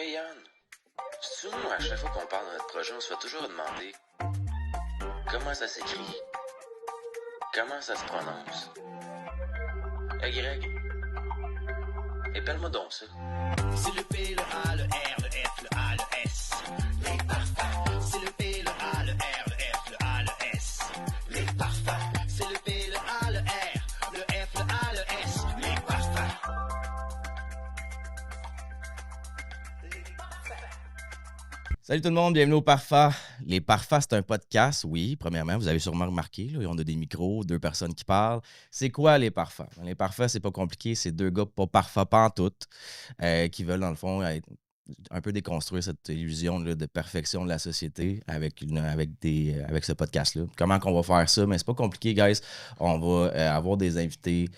Hey Yann, c'est nous à chaque fois qu'on parle de notre projet, on se fait toujours demander comment ça s'écrit, comment ça se prononce. Hey Greg, épelle-moi donc ça. C'est le P, le A, le R, le F, le A, le S. Les parfums. C'est le P, le A, le R, le F, le A, le S. Les parfums. C'est le P, le A, le R, le F, le A, le S. Les parfums. Salut tout le monde, bienvenue au Parfa. Les Parfas, c'est un podcast, oui, premièrement, vous avez sûrement remarqué, là, on a des micros, deux personnes qui parlent. C'est quoi les Parfas? Les Parfas, c'est pas compliqué, c'est deux gars pas parfas pantoute, qui veulent dans le fond un peu déconstruire cette illusion là, de perfection de la société avec ce podcast-là. Comment qu'on va faire ça? Mais c'est pas compliqué, guys. On va avoir des invités,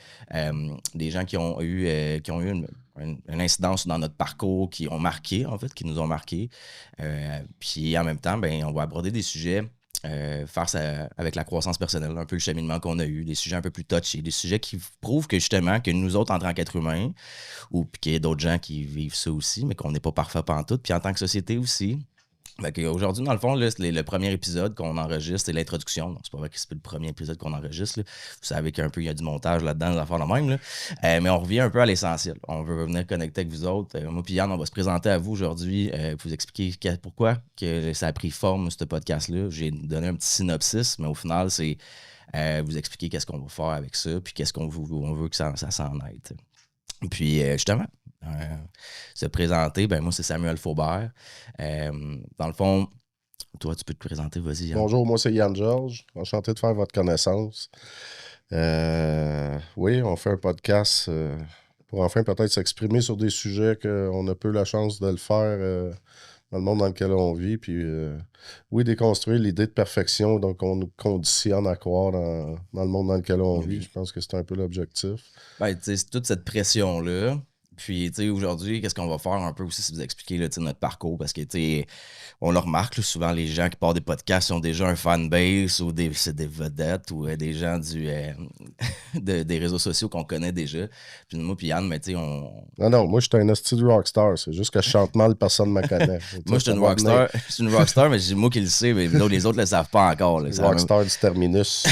des gens qui ont eu une incidence dans notre parcours, qui ont marqué, en fait, qui nous ont marqué. Puis en même temps, ben, on va aborder des sujets avec la croissance personnelle, un peu le cheminement qu'on a eu, des sujets un peu plus touchés, des sujets qui prouvent que justement, que nous autres, en tant qu'êtres humains, ou qu'il y a d'autres gens qui vivent ça aussi, mais qu'on n'est pas parfait pantoute, puis en tant que société aussi. Aujourd'hui, dans le fond, là, c'est le premier épisode qu'on enregistre, c'est l'introduction. Donc, c'est pas vrai que c'est le premier épisode qu'on enregistre. Là. Vous savez qu'il y a du montage là-dedans, des affaires de même. Là. Mais on revient un peu à l'essentiel. On veut venir connecter avec vous autres. Moi et Yann, on va se présenter à vous aujourd'hui pour vous expliquer pourquoi que ça a pris forme, ce podcast-là. J'ai donné un petit synopsis, mais au final, c'est vous expliquer qu'est-ce qu'on va faire avec ça, puis qu'est-ce qu'on veut que ça s'en aille. Puis, justement, se présenter, ben moi, c'est Samuel Faubert. Dans le fond, toi, tu peux te présenter, vas-y. Yann. Bonjour, moi, c'est Yann Georges. Enchanté de faire votre connaissance. Oui, on fait un podcast pour enfin peut-être s'exprimer sur des sujets qu'on a peu la chance de le faire dans le monde dans lequel on vit. Puis, oui, déconstruire l'idée de perfection donc on nous conditionne à croire dans le monde dans lequel on vit. Je pense que c'est un peu l'objectif. Ben, tu sais, c'est toute cette pression-là. Puis, tu sais, aujourd'hui, qu'est-ce qu'on va faire un peu aussi, c'est vous expliquer là, notre parcours, parce que, tu sais, on le remarque, là, souvent, les gens qui partent des podcasts ont déjà un fanbase ou c'est des vedettes ou des gens des réseaux sociaux qu'on connaît déjà. Puis moi, puis Yann, mais tu sais, Non, moi, je suis un hostie de rockstar. C'est juste que je chante mal, personne ne me connaît. Moi, je suis une rockstar, mais c'est moi qui le sais, mais là, les autres ne le savent pas encore. Là, rockstar du terminus.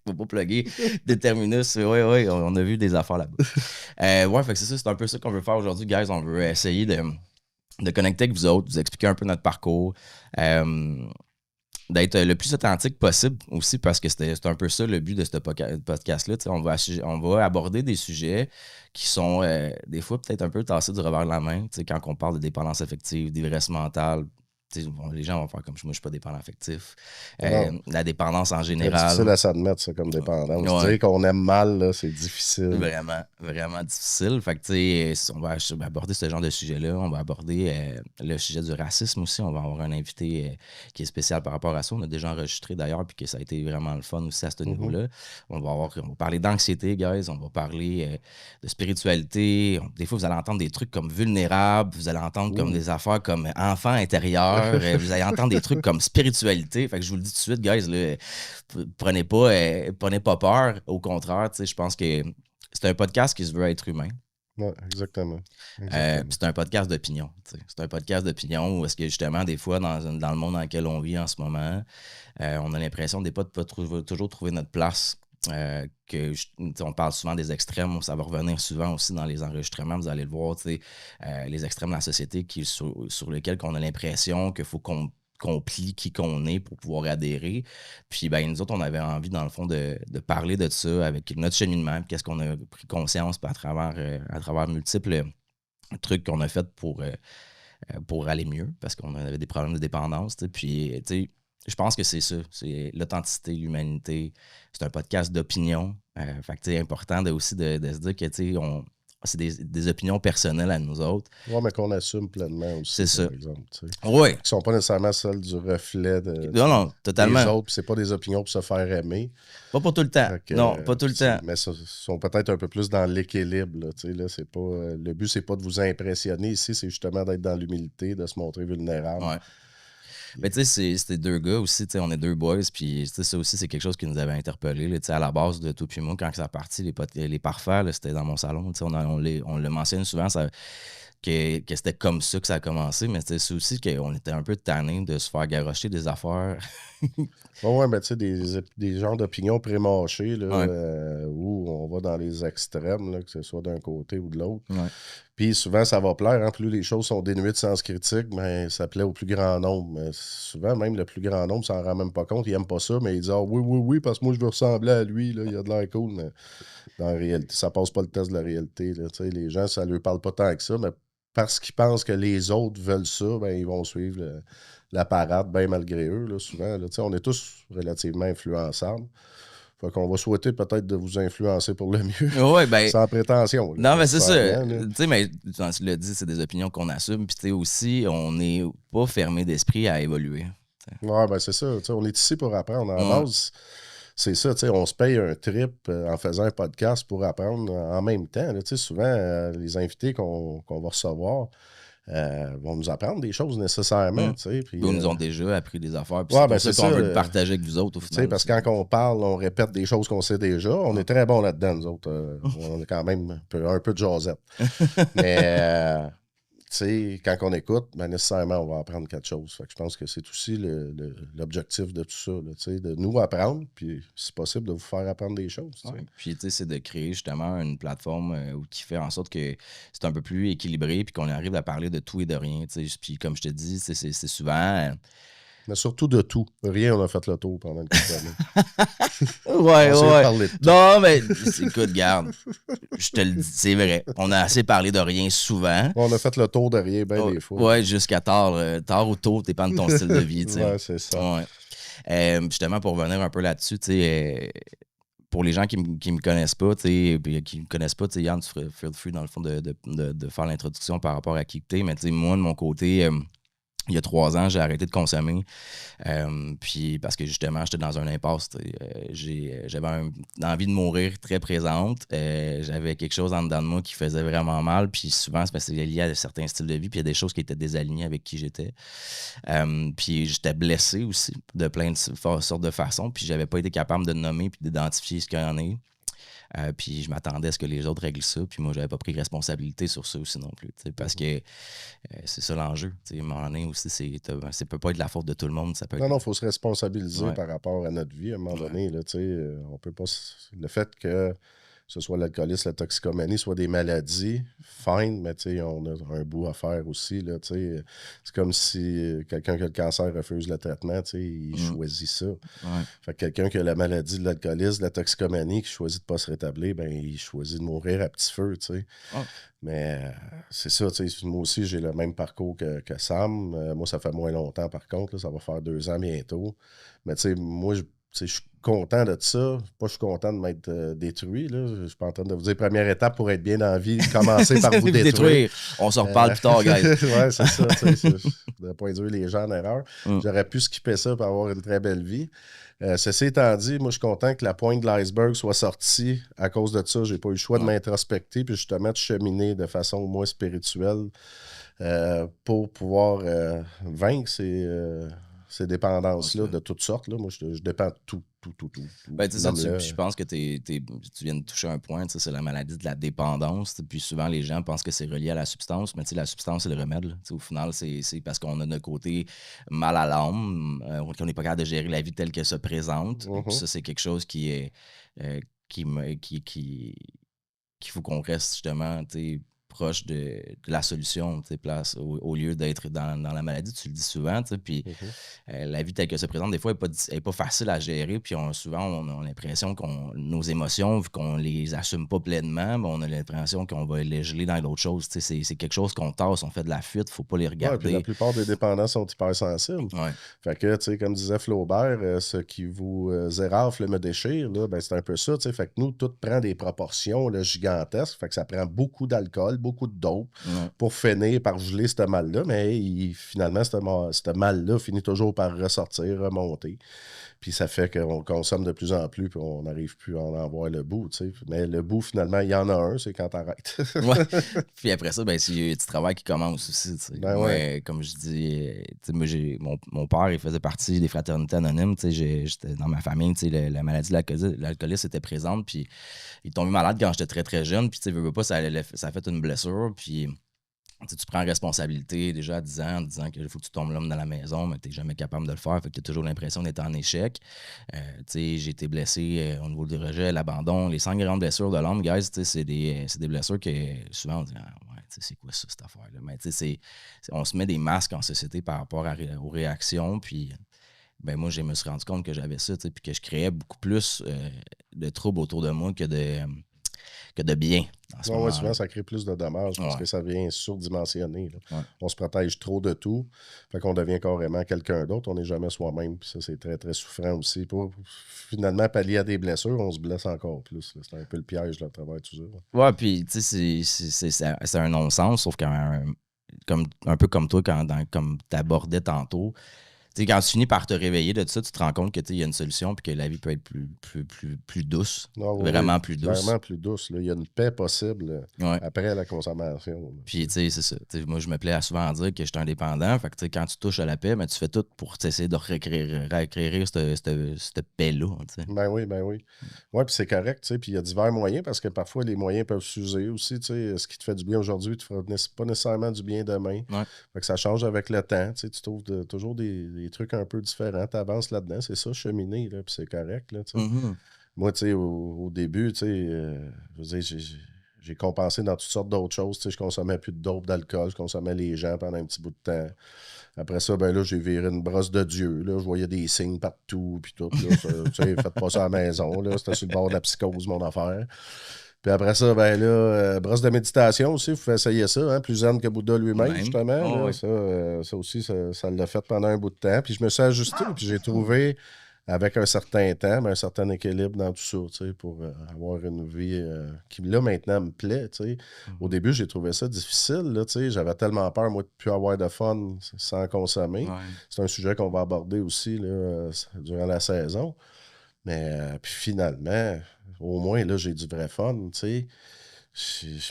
Faut pas plugger des terminus. Oui, on a vu des affaires là-bas. Ouais, fait que c'est un peu ça qu'on veut faire aujourd'hui, guys. On veut essayer de connecter avec vous autres, vous expliquer un peu notre parcours, d'être le plus authentique possible aussi, parce que c'est un peu ça le but de ce podcast-là. On va aborder des sujets qui sont des fois peut-être un peu tassés du revers de la main, quand on parle de dépendance affective, d'ivresse mentale. Les gens vont faire comme moi, je suis pas dépendant affectif. La dépendance en général. C'est difficile à s'admettre, ça, comme dépendance. Ouais. Dire qu'on aime mal, là, c'est difficile. Vraiment, vraiment difficile. Fait que, tu sais, on va aborder ce genre de sujet-là. On va aborder le sujet du racisme aussi. On va avoir un invité qui est spécial par rapport à ça. On a déjà enregistré d'ailleurs, puis que ça a été vraiment le fun aussi à ce niveau-là. On va parler d'anxiété, guys. On va parler de spiritualité. Des fois, vous allez entendre des trucs comme vulnérable. Vous allez entendre comme des affaires comme enfant intérieur. Vous allez entendre des trucs comme spiritualité. Fait que je vous le dis tout de suite, guys, là, prenez pas peur. Au contraire, je pense que c'est un podcast qui se veut être humain. Oui, exactement. C'est un podcast d'opinion. C'est un podcast d'opinion où est-ce que justement, des fois, dans le monde dans lequel on vit en ce moment, on a l'impression de ne pas toujours trouver notre place. On parle souvent des extrêmes, ça va revenir souvent aussi dans les enregistrements, vous allez le voir, les extrêmes de la société sur lesquels on a l'impression qu'il faut qu'on plie qui qu'on est pour pouvoir adhérer. Puis ben, nous autres, on avait envie, dans le fond, de parler de ça avec notre cheminement, qu'est-ce qu'on a pris conscience à travers multiples trucs qu'on a fait pour aller mieux, parce qu'on avait des problèmes de dépendance. Puis, tu sais, je pense que c'est ça. C'est l'authenticité, l'humanité. C'est un podcast d'opinion. Fait que c'est important aussi de se dire que c'est des opinions personnelles à nous autres. Oui, mais qu'on assume pleinement aussi. C'est ça. Par exemple. Oui. Qui ne sont pas nécessairement celles du reflet non, totalement. des autres. Puis c'est pas des opinions pour se faire aimer. Pas pour tout le temps. Non, pas tout le temps. Mais ça sont peut-être un peu plus dans l'équilibre. Là, c'est pas, le but, c'est pas de vous impressionner ici, c'est justement d'être dans l'humilité, de se montrer vulnérable. Ouais. Mais tu sais, c'était deux gars aussi, tu sais, on est deux boys, puis tu sais, ça aussi, c'est quelque chose qui nous avait interpellés. Là, tu sais, à la base de tout puis moi, quand ça a parti, les parfaits, là, c'était dans mon salon. Tu sais, on le mentionne souvent que c'était comme ça que ça a commencé, mais c'est aussi qu'on était un peu tannés de se faire garrocher des affaires. Ouais, mais tu sais, des genres d'opinions pré-mâchées, là, Ouais. où on va dans les extrêmes, là, que ce soit d'un côté ou de l'autre. Ouais. Puis souvent, ça va plaire. Hein, plus les choses sont dénuées de sens critique, mais ça plaît au plus grand nombre. Mais souvent, même le plus grand nombre s'en rend même pas compte. Il aime pas ça, mais il dit « Ah oui, oui, oui, parce que moi, je veux ressembler à lui. Là, il a de l'air cool. » Mais dans la réalité, ça passe pas le test de la réalité. Là, tu sais, les gens, ça leur parle pas tant que ça, mais parce qu'ils pensent que les autres veulent ça, ben, ils vont suivre la parade, bien malgré eux, là, souvent. Là. Tu sais, on est tous relativement influençables. Fait qu'on va souhaiter peut-être de vous influencer pour le mieux. Ouais, ben. Sans prétention. Là, Non, mais c'est ça. nécessairement, là. Tu sais, mais tu l'as dit, c'est des opinions qu'on assume. Puis, tu sais, aussi, on n'est pas fermé d'esprit à évoluer. Ouais, ben c'est ça. Tu sais, on est ici pour apprendre. À la Ouais. base, c'est ça. Tu sais, on se paye un trip en faisant un podcast pour apprendre en même temps. Là. Tu sais, souvent, les invités qu'on va recevoir vont nous apprendre des choses nécessairement. Tu sais, puis, Ils nous ont déjà appris des affaires. Puis ouais, c'est ben pour ça c'est qu'on ça, veut le partager avec vous autres, au tu sais, final. parce que quand on parle, on répète des choses qu'on sait déjà. On est très bons là-dedans, nous autres. On est quand même un peu de jasette. Mais, tu sais, quand on écoute, ben nécessairement, on va apprendre quelque chose. Fait que je pense que c'est aussi l'objectif de tout ça, là, tu sais, de nous apprendre, puis si possible, de vous faire apprendre des choses. Tu sais. Ouais. Puis, tu sais, c'est de créer justement une plateforme qui fait en sorte que c'est un peu plus équilibré puis qu'on arrive à parler de tout et de rien. Tu sais. Puis, comme je te dis, c'est souvent. Mais surtout de tout. Rien, on a fait le tour pendant une couple d'années. Ouais, On s'est ouais. parlé de tout. Non, mais écoute, garde, je te le dis, c'est vrai. On a assez parlé de rien souvent. On a fait le tour de rien bien des fois. Ouais, jusqu'à tard. Tard ou tôt, dépend de ton style de vie. Tu sais. Ouais, c'est ça. Ouais. Justement, pour revenir un peu là-dessus, tu sais. Pour les gens qui me connaissent pas, qui me connaissent pas, Yann, tu ferais feel free dans le fond de faire l'introduction par rapport à qui t'es, mais moi, de mon côté, il y a 3 ans, j'ai arrêté de consommer. Puis parce que justement, j'étais dans un impasse. J'avais une envie de mourir très présente. J'avais quelque chose en dedans de moi qui faisait vraiment mal. Puis souvent, c'est parce que c'est lié à certains styles de vie. Puis il y a des choses qui étaient désalignées avec qui j'étais. Puis j'étais blessé aussi de plein de sortes de façons. Puis j'avais pas été capable de nommer puis d'identifier ce qu'il y en a. Puis je m'attendais à ce que les autres règlent ça. Puis moi, j'avais pas pris responsabilité sur ça aussi non plus. Parce que c'est ça l'enjeu. À un moment donné aussi, ça peut pas être la faute de tout le monde. Ça peut être... Non, il faut se responsabiliser Ouais. par rapport à notre vie à un moment donné. Là, on peut pas. Le fait que ce soit l'alcoolisme, la toxicomanie, soit des maladies, fine, mais on a un bout à faire aussi. Là, c'est comme si quelqu'un qui a le cancer refuse le traitement, il choisit ça. Ouais. Fait que quelqu'un qui a la maladie de l'alcoolisme, de la toxicomanie, qui choisit de ne pas se rétablir, ben il choisit de mourir à petit feu. Oh. Mais c'est ça, moi aussi, j'ai le même parcours que Sam. Moi, ça fait moins longtemps, par contre. Là, ça va faire 2 ans bientôt. Mais moi, je suis content de ça. Pas je suis content de m'être détruit. Là. Je suis pas en train de vous dire première étape pour être bien dans la vie, commencer par vous détruire. On s'en reparle plus tard, guys. Ouais, c'est ça. Je ne pas induire les gens en erreur. J'aurais pu skipper ça pour avoir une très belle vie. Ceci étant dit, moi, je suis content que la pointe de l'iceberg soit sortie. À cause de ça, j'ai pas eu le choix de m'introspecter puis justement de cheminer de façon moins spirituelle pour pouvoir vaincre ces dépendances-là de toutes sortes. Là. Moi, je dépends de tout. Ben, ça, je pense que tu viens de toucher un point, c'est la maladie de la dépendance. Puis souvent, les gens pensent que c'est relié à la substance, mais la substance, c'est le remède. Là. Au final, c'est parce qu'on a notre côté mal à l'âme, qu'on n'est pas capable de gérer la vie telle qu'elle se présente. Puis ça, c'est quelque chose qui est qu'il faut qu'on reste justement proche de la solution, place, au lieu d'être dans la maladie. Tu le dis souvent, puis la vie telle que se présente, des fois, elle n'est pas facile à gérer, puis souvent, on a l'impression que nos émotions, vu qu'on les assume pas pleinement, on a l'impression qu'on va les geler dans d'autres choses. C'est quelque chose qu'on tasse, on fait de la fuite, il ne faut pas les regarder. Ouais, puis la plupart des dépendants sont hypersensibles. Ouais. Fait que, comme disait Flaubert, ce qui vous érafle me déchire, là, ben, c'est un peu ça. Fait que nous, tout prend des proportions là, gigantesques. Fait que ça prend beaucoup d'alcool, beaucoup de dope Ouais. pour finir par geler ce mal-là, mais finalement, ce mal-là finit toujours par ressortir, remonter. Puis ça fait qu'on consomme de plus en plus, puis on n'arrive plus à en voir le bout, tu sais. Mais le bout, finalement, il y en a un, c'est quand t'arrêtes. Ouais. Puis après ça, ben, c'est du travail qui commence aussi. Tu sais. Ben Moi, ouais. comme je dis, tu sais, moi, mon père, il faisait partie des fraternités anonymes. Tu sais, j'étais dans ma famille, tu sais, la maladie de l'alcoolisme était présente. Puis il est tombé malade quand j'étais très, très jeune. Puis tu sais, veux pas, ça a fait une blessure. Puis tu sais, tu prends responsabilité déjà à 10 ans en disant qu'il faut que tu tombes l'homme dans la maison, mais tu n'es jamais capable de le faire. Fait que tu as toujours l'impression d'être en échec. Tu sais, j'ai été blessé au niveau du rejet, l'abandon. Les 5 grandes blessures de l'homme, guys, tu sais, c'est des blessures que souvent on dit ouais, tu sais, c'est quoi ça, cette affaire-là? Mais tu sais, on se met des masques en société par rapport aux réactions. Puis ben moi, je me suis rendu compte que j'avais ça, tu sais, puis que je créais beaucoup plus de troubles autour de moi que de bien en ce Ouais, moment-là. souvent, ça crée plus de dommages parce Ouais. que ça vient surdimensionné. Là. Ouais. On se protège trop de tout. Fait qu'on devient carrément quelqu'un d'autre. On n'est jamais soi-même. Puis ça, c'est très, très souffrant aussi. Pour finalement pallier à des blessures, on se blesse encore plus. Là. C'est un peu le piège là, à travers tout ça. Ouais, puis tu sais, c'est un non-sens, sauf un peu comme toi, comme tu abordais tantôt. Tu sais, quand tu finis par te réveiller de tout ça, tu te rends compte que il y a une solution puis que la vie peut être plus douce. Ah oui, Vraiment oui, plus douce. clairement plus douce. Là. Il y a une paix possible Ouais. après la consommation. Là. Puis, tu sais, c'est ça. T'sais, moi, je me plais souvent à dire que je suis indépendant. Fait que, tu sais, quand tu touches à la paix, ben, tu fais tout pour essayer de réacquérir cette paix-là. T'sais. Ben oui, ben oui. Oui, puis c'est correct, tu sais. Puis il y a divers moyens parce que parfois les moyens peuvent s'user aussi, tu sais. Ce qui te fait du bien aujourd'hui ne te fera pas nécessairement du bien demain. Ouais. Fait que ça change avec le temps, tu sais. Tu trouves toujours des trucs un peu différents. Tu avances là-dedans, c'est ça, cheminer, là, puis c'est correct, là, tu sais. Mm-hmm. Moi, tu sais, au début, tu sais, je veux dire, j'ai compensé dans toutes sortes d'autres choses. Tu sais, je consommais plus de dope, d'alcool, je consommais les gens pendant un petit bout de temps. Après ça, ben là, j'ai viré une brosse de Dieu. Là. Je voyais des signes partout, puis tout. Là, tu sais, faites pas ça à la maison. Là. C'était sur le bord de la psychose, mon affaire. Puis après ça, ben là, brosse de méditation aussi, vous pouvez essayer ça, hein, plus zen que Bouddha lui-même, Même. justement. Oh, là. oui. Ça aussi, ça l'a fait pendant un bout de temps. Puis je me suis ajusté, puis j'ai trouvé, avec un certain temps, un certain équilibre dans tout ça, tu sais, pour avoir une vie qui, là, maintenant, me plaît, tu sais. Au début, j'ai trouvé ça difficile, là, tu sais. J'avais tellement peur, moi, de ne plus avoir de fun sans consommer. Ouais. C'est un sujet qu'on va aborder aussi, là, durant la saison. Mais puis finalement, au moins, là, j'ai du vrai fun, tu sais.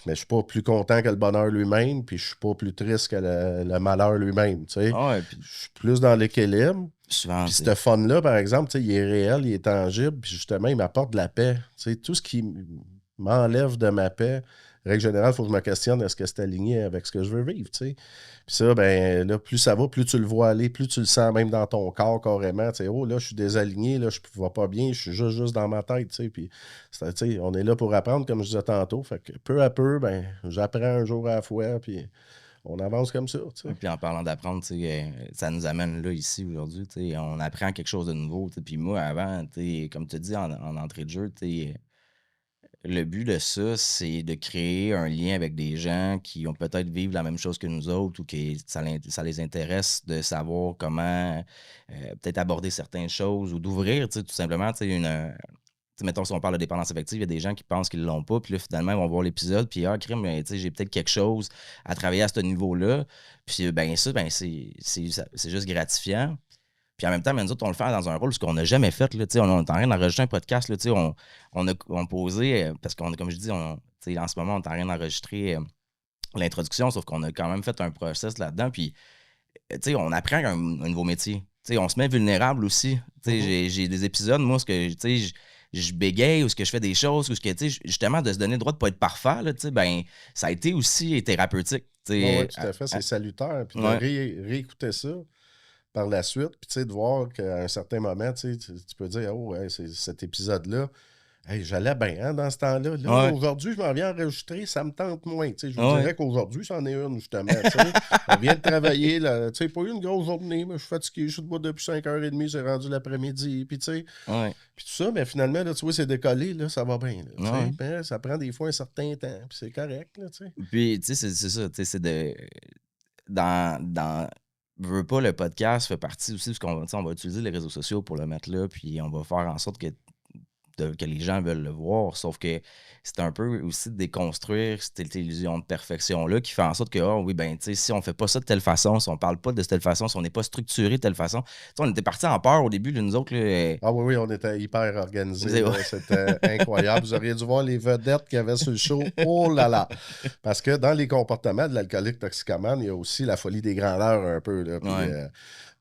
Mais je suis pas plus content que le bonheur lui-même, puis je suis pas plus triste que le malheur lui-même, tu sais. Ah ouais, puis Je suis plus dans l'équilibre. souvent, Puis ce fun-là, par exemple, tu sais, il est réel, il est tangible, puis justement, il m'apporte de la paix. Tu sais, tout ce qui m'enlève de ma paix, règle générale, il faut que je me questionne est-ce que c'est aligné avec ce que je veux vivre, tu sais. Puis ça, ben là, plus ça va, plus tu le vois aller, plus tu le sens même dans ton corps carrément. Tu sais, oh là, je suis désaligné, là, je ne vais pas bien, je suis juste dans ma tête, tu sais. Puis, tu sais, on est là pour apprendre, comme je disais tantôt. Fait que peu à peu, ben, j'apprends un jour à la fois, puis on avance comme ça, tu sais. puis en parlant d'apprendre, tu sais, ça nous amène là, ici, aujourd'hui. Tu sais, on apprend quelque chose de nouveau. Tu sais. Puis moi, avant, tu sais, comme tu dis en entrée de jeu, tu sais, le but de ça, c'est de créer un lien avec des gens qui ont peut-être vivre la même chose que nous autres ou que ça les intéresse de savoir comment peut-être aborder certaines choses ou d'ouvrir, tu sais, tout simplement, tu sais, tu sais, mettons, si on parle de dépendance affective, il y a des gens qui pensent qu'ils l'ont pas, puis là, finalement, ils vont voir l'épisode, puis crime, tu sais, j'ai peut-être quelque chose à travailler à ce niveau-là. Puis, ben ça, ben c'est juste gratifiant. Puis en même temps, nous autres, on le fait dans un rôle, ce qu'on n'a jamais fait. Là, on est en train d'enregistrer un podcast. Là, on posé, parce qu'on comme je dis, en ce moment, on est en train d'enregistrer l'introduction, sauf qu'on a quand même fait un process là-dedans. Puis on apprend un nouveau métier. On se met vulnérable aussi. J'ai des épisodes, moi, ce que je bégaye ou ce que je fais des choses, ou ce que justement de se donner le droit de ne pas être parfait, là, ben, ça a été aussi thérapeutique. Oui, tout à fait, c'est salutaire. Puis de réécouter ça par la suite, puis tu sais, de voir qu'à un certain moment, tu peux dire, oh, ouais, c'est cet épisode-là, hey, j'allais bien hein, dans ce temps-là. Là, aujourd'hui, je m'en viens enregistrer, ça me tente moins. Tu sais, je vous dirais qu'aujourd'hui, c'en est une, justement. On vient de travailler, là, tu sais, pas eu une grosse journée, mais je suis fatigué, je suis debout depuis 5h30, c'est rendu l'après-midi, puis tu sais, puis tout ça, mais finalement, là, tu vois, c'est décollé, là, ça va bien. Là, mais ça prend des fois un certain temps, puis c'est correct, là, tu sais. Puis, tu sais, c'est ça, tu sais, c'est de... Dans veux pas, le podcast fait partie aussi, parce qu'on on va utiliser les réseaux sociaux pour le mettre là, puis on va faire en sorte que que les gens veulent le voir. Sauf que c'est un peu aussi de déconstruire cette illusion de perfection-là qui fait en sorte que, oh oui, ben, tu sais, si on fait pas ça de telle façon, si on parle pas de telle façon, si on n'est pas structuré de telle façon. Tu sais, on était partis en peur au début, là, nous autres. Là, Ah oui, on était hyper organisés. C'est là. vrai. C'était incroyable. Vous auriez dû voir les vedettes qu'il y avait sur le show. Oh là là! Parce que dans les comportements de l'alcoolique toxicomane, il y a aussi la folie des grandeurs un peu. Là. Puis, Ouais.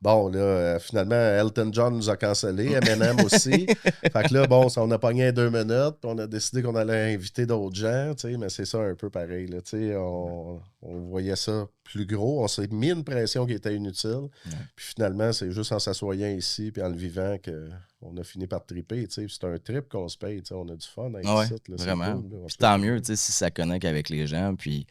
bon, là, finalement, Elton John nous a cancellé, Eminem aussi. Fait que là, bon, on a pogné 2 minutes, puis on a décidé qu'on allait inviter d'autres gens, tu sais, mais c'est ça un peu pareil, là, tu sais, on voyait ça plus gros, on s'est mis une pression qui était inutile, puis finalement, c'est juste en s'assoyant ici, puis en le vivant qu'on a fini par triper, tu sais, c'est un trip qu'on se paye, tu sais, on a du fun avec Ouais, ça, là, c'est vraiment. cool, là, Puis tant mieux, tu sais, si ça connecte avec les gens, puis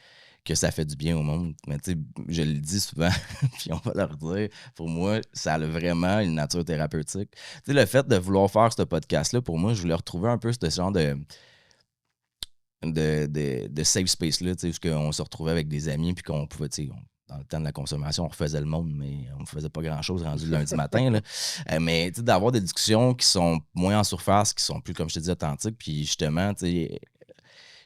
que ça fait du bien au monde. Mais tu sais, je le dis souvent, puis on va leur dire, pour moi, ça a vraiment une nature thérapeutique. Tu sais, le fait de vouloir faire ce podcast-là, pour moi, je voulais retrouver un peu ce genre de safe space-là, tu sais, où on se retrouvait avec des amis, puis qu'on pouvait, tu sais, dans le temps de la consommation, on refaisait le monde, mais on ne faisait pas grand-chose rendu le lundi matin. Là. Mais tu sais, d'avoir des discussions qui sont moins en surface, qui sont plus, comme je te dis, authentiques, puis justement, tu sais,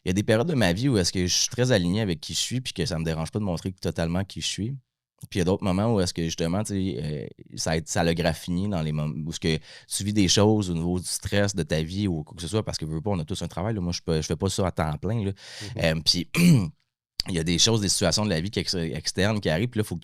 il y a des périodes de ma vie où est-ce que je suis très aligné avec qui je suis puis que ça me dérange pas de montrer totalement qui je suis. Puis il y a d'autres moments où est-ce que justement, tu sais, ça l'a graffiné dans les moments où est-ce que tu vis des choses au niveau du stress de ta vie ou quoi que ce soit, parce que veux pas, on a tous un travail. Là. Moi, je fais pas ça à temps plein. Là. Puis il y a des choses, des situations de la vie externes qui arrivent, puis là, il faut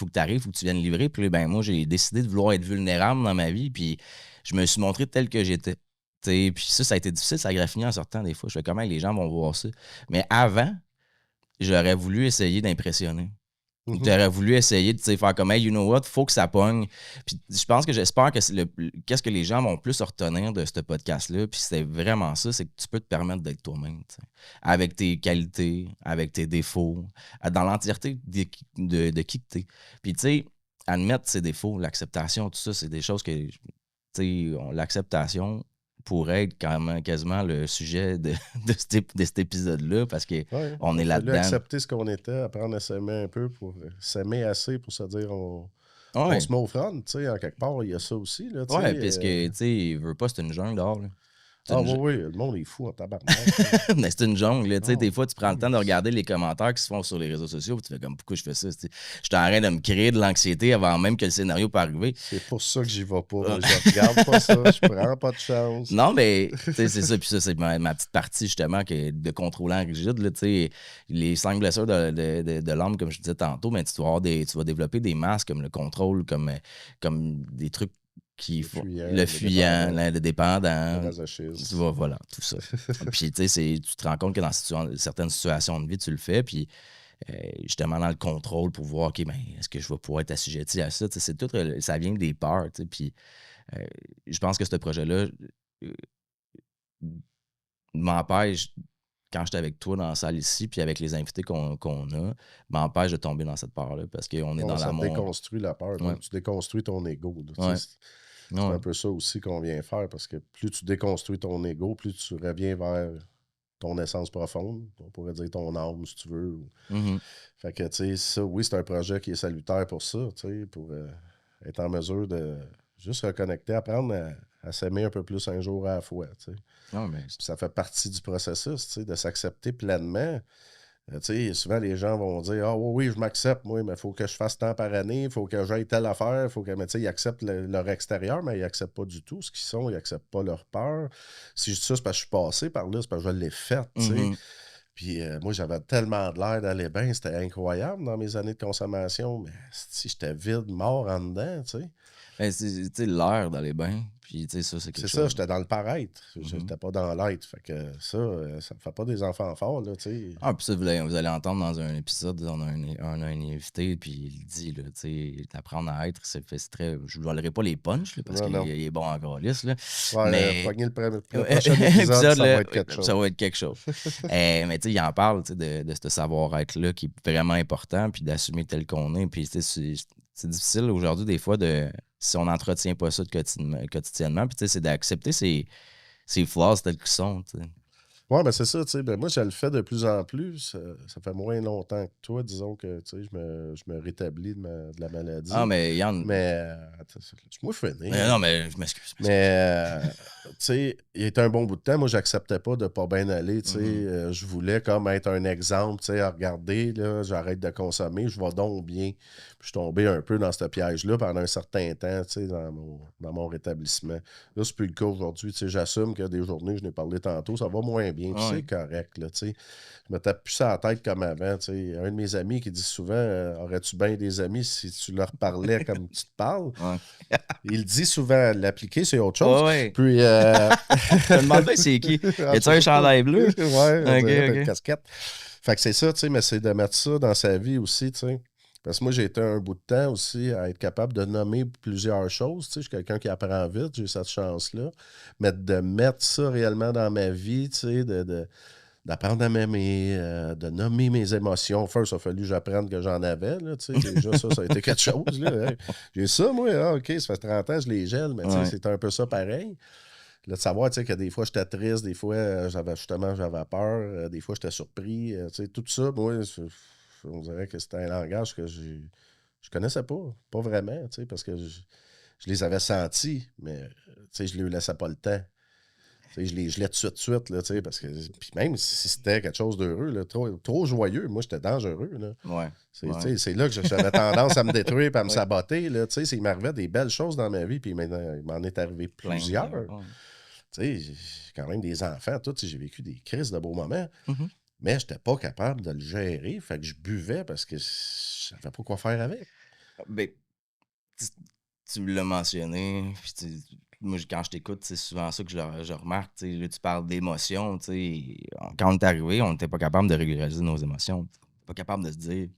que tu arrives, il faut que tu viennes livrer. Puis là, ben moi, j'ai décidé de vouloir être vulnérable dans ma vie, puis je me suis montré tel que j'étais. Puis ça a été difficile, ça a graffiné en sortant des fois. Je fais comment les gens vont voir ça. Mais avant, j'aurais voulu essayer d'impressionner. J'aurais voulu essayer de faire comme, hey, you know what, faut que ça pogne. Puis je pense que j'espère que qu'est-ce que les gens vont plus retenir de ce podcast-là, puis c'est vraiment ça, c'est que tu peux te permettre d'être toi-même, t'sais. Avec tes qualités, avec tes défauts, dans l'entièreté de qui tu es. Puis tu sais, admettre ses défauts, l'acceptation, tout ça, c'est des choses que, tu sais, l'acceptation pourrait être quand même quasiment le sujet de cet épisode-là parce qu'on est là-dedans. Accepter ce qu'on était, apprendre à s'aimer un peu, pour s'aimer assez pour se dire on se met au front, tu sais, en quelque part, il y a ça aussi. Là, ouais, parce que, tu sais, il veut pas, c'est une jungle dehors. Là. Oui, le monde est fou en tabarnak. Mais c'est une jungle, là. Tu sais, des fois, tu prends le temps de regarder les commentaires qui se font sur les réseaux sociaux, puis tu fais comme, pourquoi je fais ça? Je suis en train de me créer de l'anxiété avant même que le scénario peut arriver. C'est pour ça que j'y vais pas. Je regarde pas ça, je prends pas de chance. Non, mais, tu sais, c'est ça. Puis ça, c'est ma petite partie, justement, de contrôlant rigide, là, tu sais. Les 5 blessures de l'âme, comme je disais tantôt, mais tu vas développer des masques comme le contrôle, comme des trucs le fuyant, le dépendant. Le voilà, tout ça. Puis, tu sais, tu te rends compte que dans certaines situations de vie, tu le fais, puis justement dans le contrôle pour voir, OK, ben, est-ce que je vais pouvoir être assujetti à ça? Tu sais, c'est tout, ça vient des peurs, tu sais, puis je pense que ce projet-là m'empêche, quand j'étais avec toi dans la salle ici, puis avec les invités qu'on a, m'empêche de tomber dans cette peur-là, parce qu'on est dans l'amour. Ça déconstruit la peur, donc tu déconstruis ton ego. C'est un peu ça aussi qu'on vient faire, parce que plus tu déconstruis ton ego, plus tu reviens vers ton essence profonde, on pourrait dire ton âme, si tu veux. Fait que, tu sais, ça, oui, c'est un projet qui est salutaire pour ça, tu sais, pour être en mesure de juste reconnecter, apprendre à s'aimer un peu plus un jour à la fois, tu sais. Ça fait partie du processus, tu sais, de s'accepter pleinement. Tu sais, souvent, les gens vont dire « Ah oui, je m'accepte, moi, mais il faut que je fasse tant par année, il faut que j'aille telle affaire, il faut que... » Mais tu sais, ils acceptent leur extérieur, mais ils n'acceptent pas du tout ce qu'ils sont, ils n'acceptent pas leur peur. Si je dis ça, c'est parce que je suis passé par là, c'est parce que je l'ai fait, tu sais. Puis moi, j'avais tellement de l'air d'aller bien, c'était incroyable dans mes années de consommation, mais si j'étais vide, mort en dedans, tu sais. Ben, tu sais, l'air d'aller bien. Puis, tu sais, ça, c'est quelque chose. C'est ça, j'étais dans le paraître. J'étais pas dans l'être. Fait que ça me fait pas des enfants forts, là, tu sais. Ah, puis ça, vous allez entendre dans un épisode, on a un invité, puis il dit, là, tu sais, d'apprendre à être, c'est très... Je ne volerai pas les punchs, là, parce qu'il est bon en gaulliste, là. Ouais, mais... le prochain épisode, ça va être quelque chose. Ça va être quelque chose. Mais, tu sais, il en parle, tu sais, de ce savoir-être-là qui est vraiment important, puis d'assumer tel qu'on est. Puis, tu sais, c'est difficile aujourd'hui, des fois, si on n'entretient pas ça quotidiennement. Puis, tu sais, c'est d'accepter ces flaws tels qu'ils sont, tu sais. Oui, mais c'est ça, tu sais. Ben, moi, je le fais de plus en plus. Ça fait moins longtemps que toi, disons que, tu sais, je me rétablis de la maladie. Ah, mais Yann... Mais, moi, je fais né. Non, mais je m'excuse. Mais, sais, il était un bon bout de temps. Moi, j'acceptais pas de pas bien aller. Tu sais, je voulais comme être un exemple. Tu sais, à regarder, là, j'arrête de consommer, je vais donc bien. Puis je suis tombé un peu dans ce piège-là pendant un certain temps, tu sais, dans mon rétablissement. Là, c'est plus le cas aujourd'hui. Tu sais, j'assume qu'il y a des journées, je n'ai parlé tantôt, ça va moins bien. Puis c'est correct, là, tu sais. Je me tape plus ça à la tête comme avant. Tu sais. Un de mes amis qui dit souvent aurais-tu bien des amis si tu leur parlais comme tu te parles? Ouais. Il dit souvent l'appliquer, c'est autre chose. Ouais. Puis. Je me demandais c'est qui. Y a-tu un chandail bleu? Ouais, Ok. une casquette. Fait que c'est ça, tu sais, mais c'est de mettre ça dans sa vie aussi, tu sais. Parce que moi, j'ai été un bout de temps aussi à être capable de nommer plusieurs choses. Tu sais, je suis quelqu'un qui apprend vite, j'ai cette chance-là. Mais de mettre ça réellement dans ma vie, tu sais, d'apprendre à m'aimer, de nommer mes émotions. First, il a fallu que j'apprenne que j'en avais. Là, tu sais, déjà, ça a été quelque chose. Là. Hey, j'ai ça, moi. OK, ça fait 30 ans, je les gèle, mais tu sais, c'est un peu ça pareil. Là, de savoir que des fois, j'étais triste, des fois, j'avais peur, des fois, j'étais surpris. Tu sais, tout ça, moi, on dirait que c'était un langage que je connaissais pas vraiment, tu sais, parce que je les avais sentis, mais tu sais, je ne lui laissais pas le temps. Je les gelais tout de suite, là, parce que. Puis même si c'était quelque chose d'heureux, là, trop joyeux, moi, j'étais dangereux. Là. Ouais. C'est là que j'avais tendance à me détruire et à me saboter. Là, il m'arrivait des belles choses dans ma vie, puis il m'en est arrivé plusieurs. J'ai quand même des enfants, tout, j'ai vécu des crises de beaux moments, mais je n'étais pas capable de le gérer. Fait que je buvais parce que je savais pas quoi faire avec. Ben, tu l'as mentionné, puis moi, quand je t'écoute, c'est souvent ça que je remarque. Là, tu parles d'émotions. Quand on est arrivé, on n'était pas capable de régulariser nos émotions. Pas capable de se dire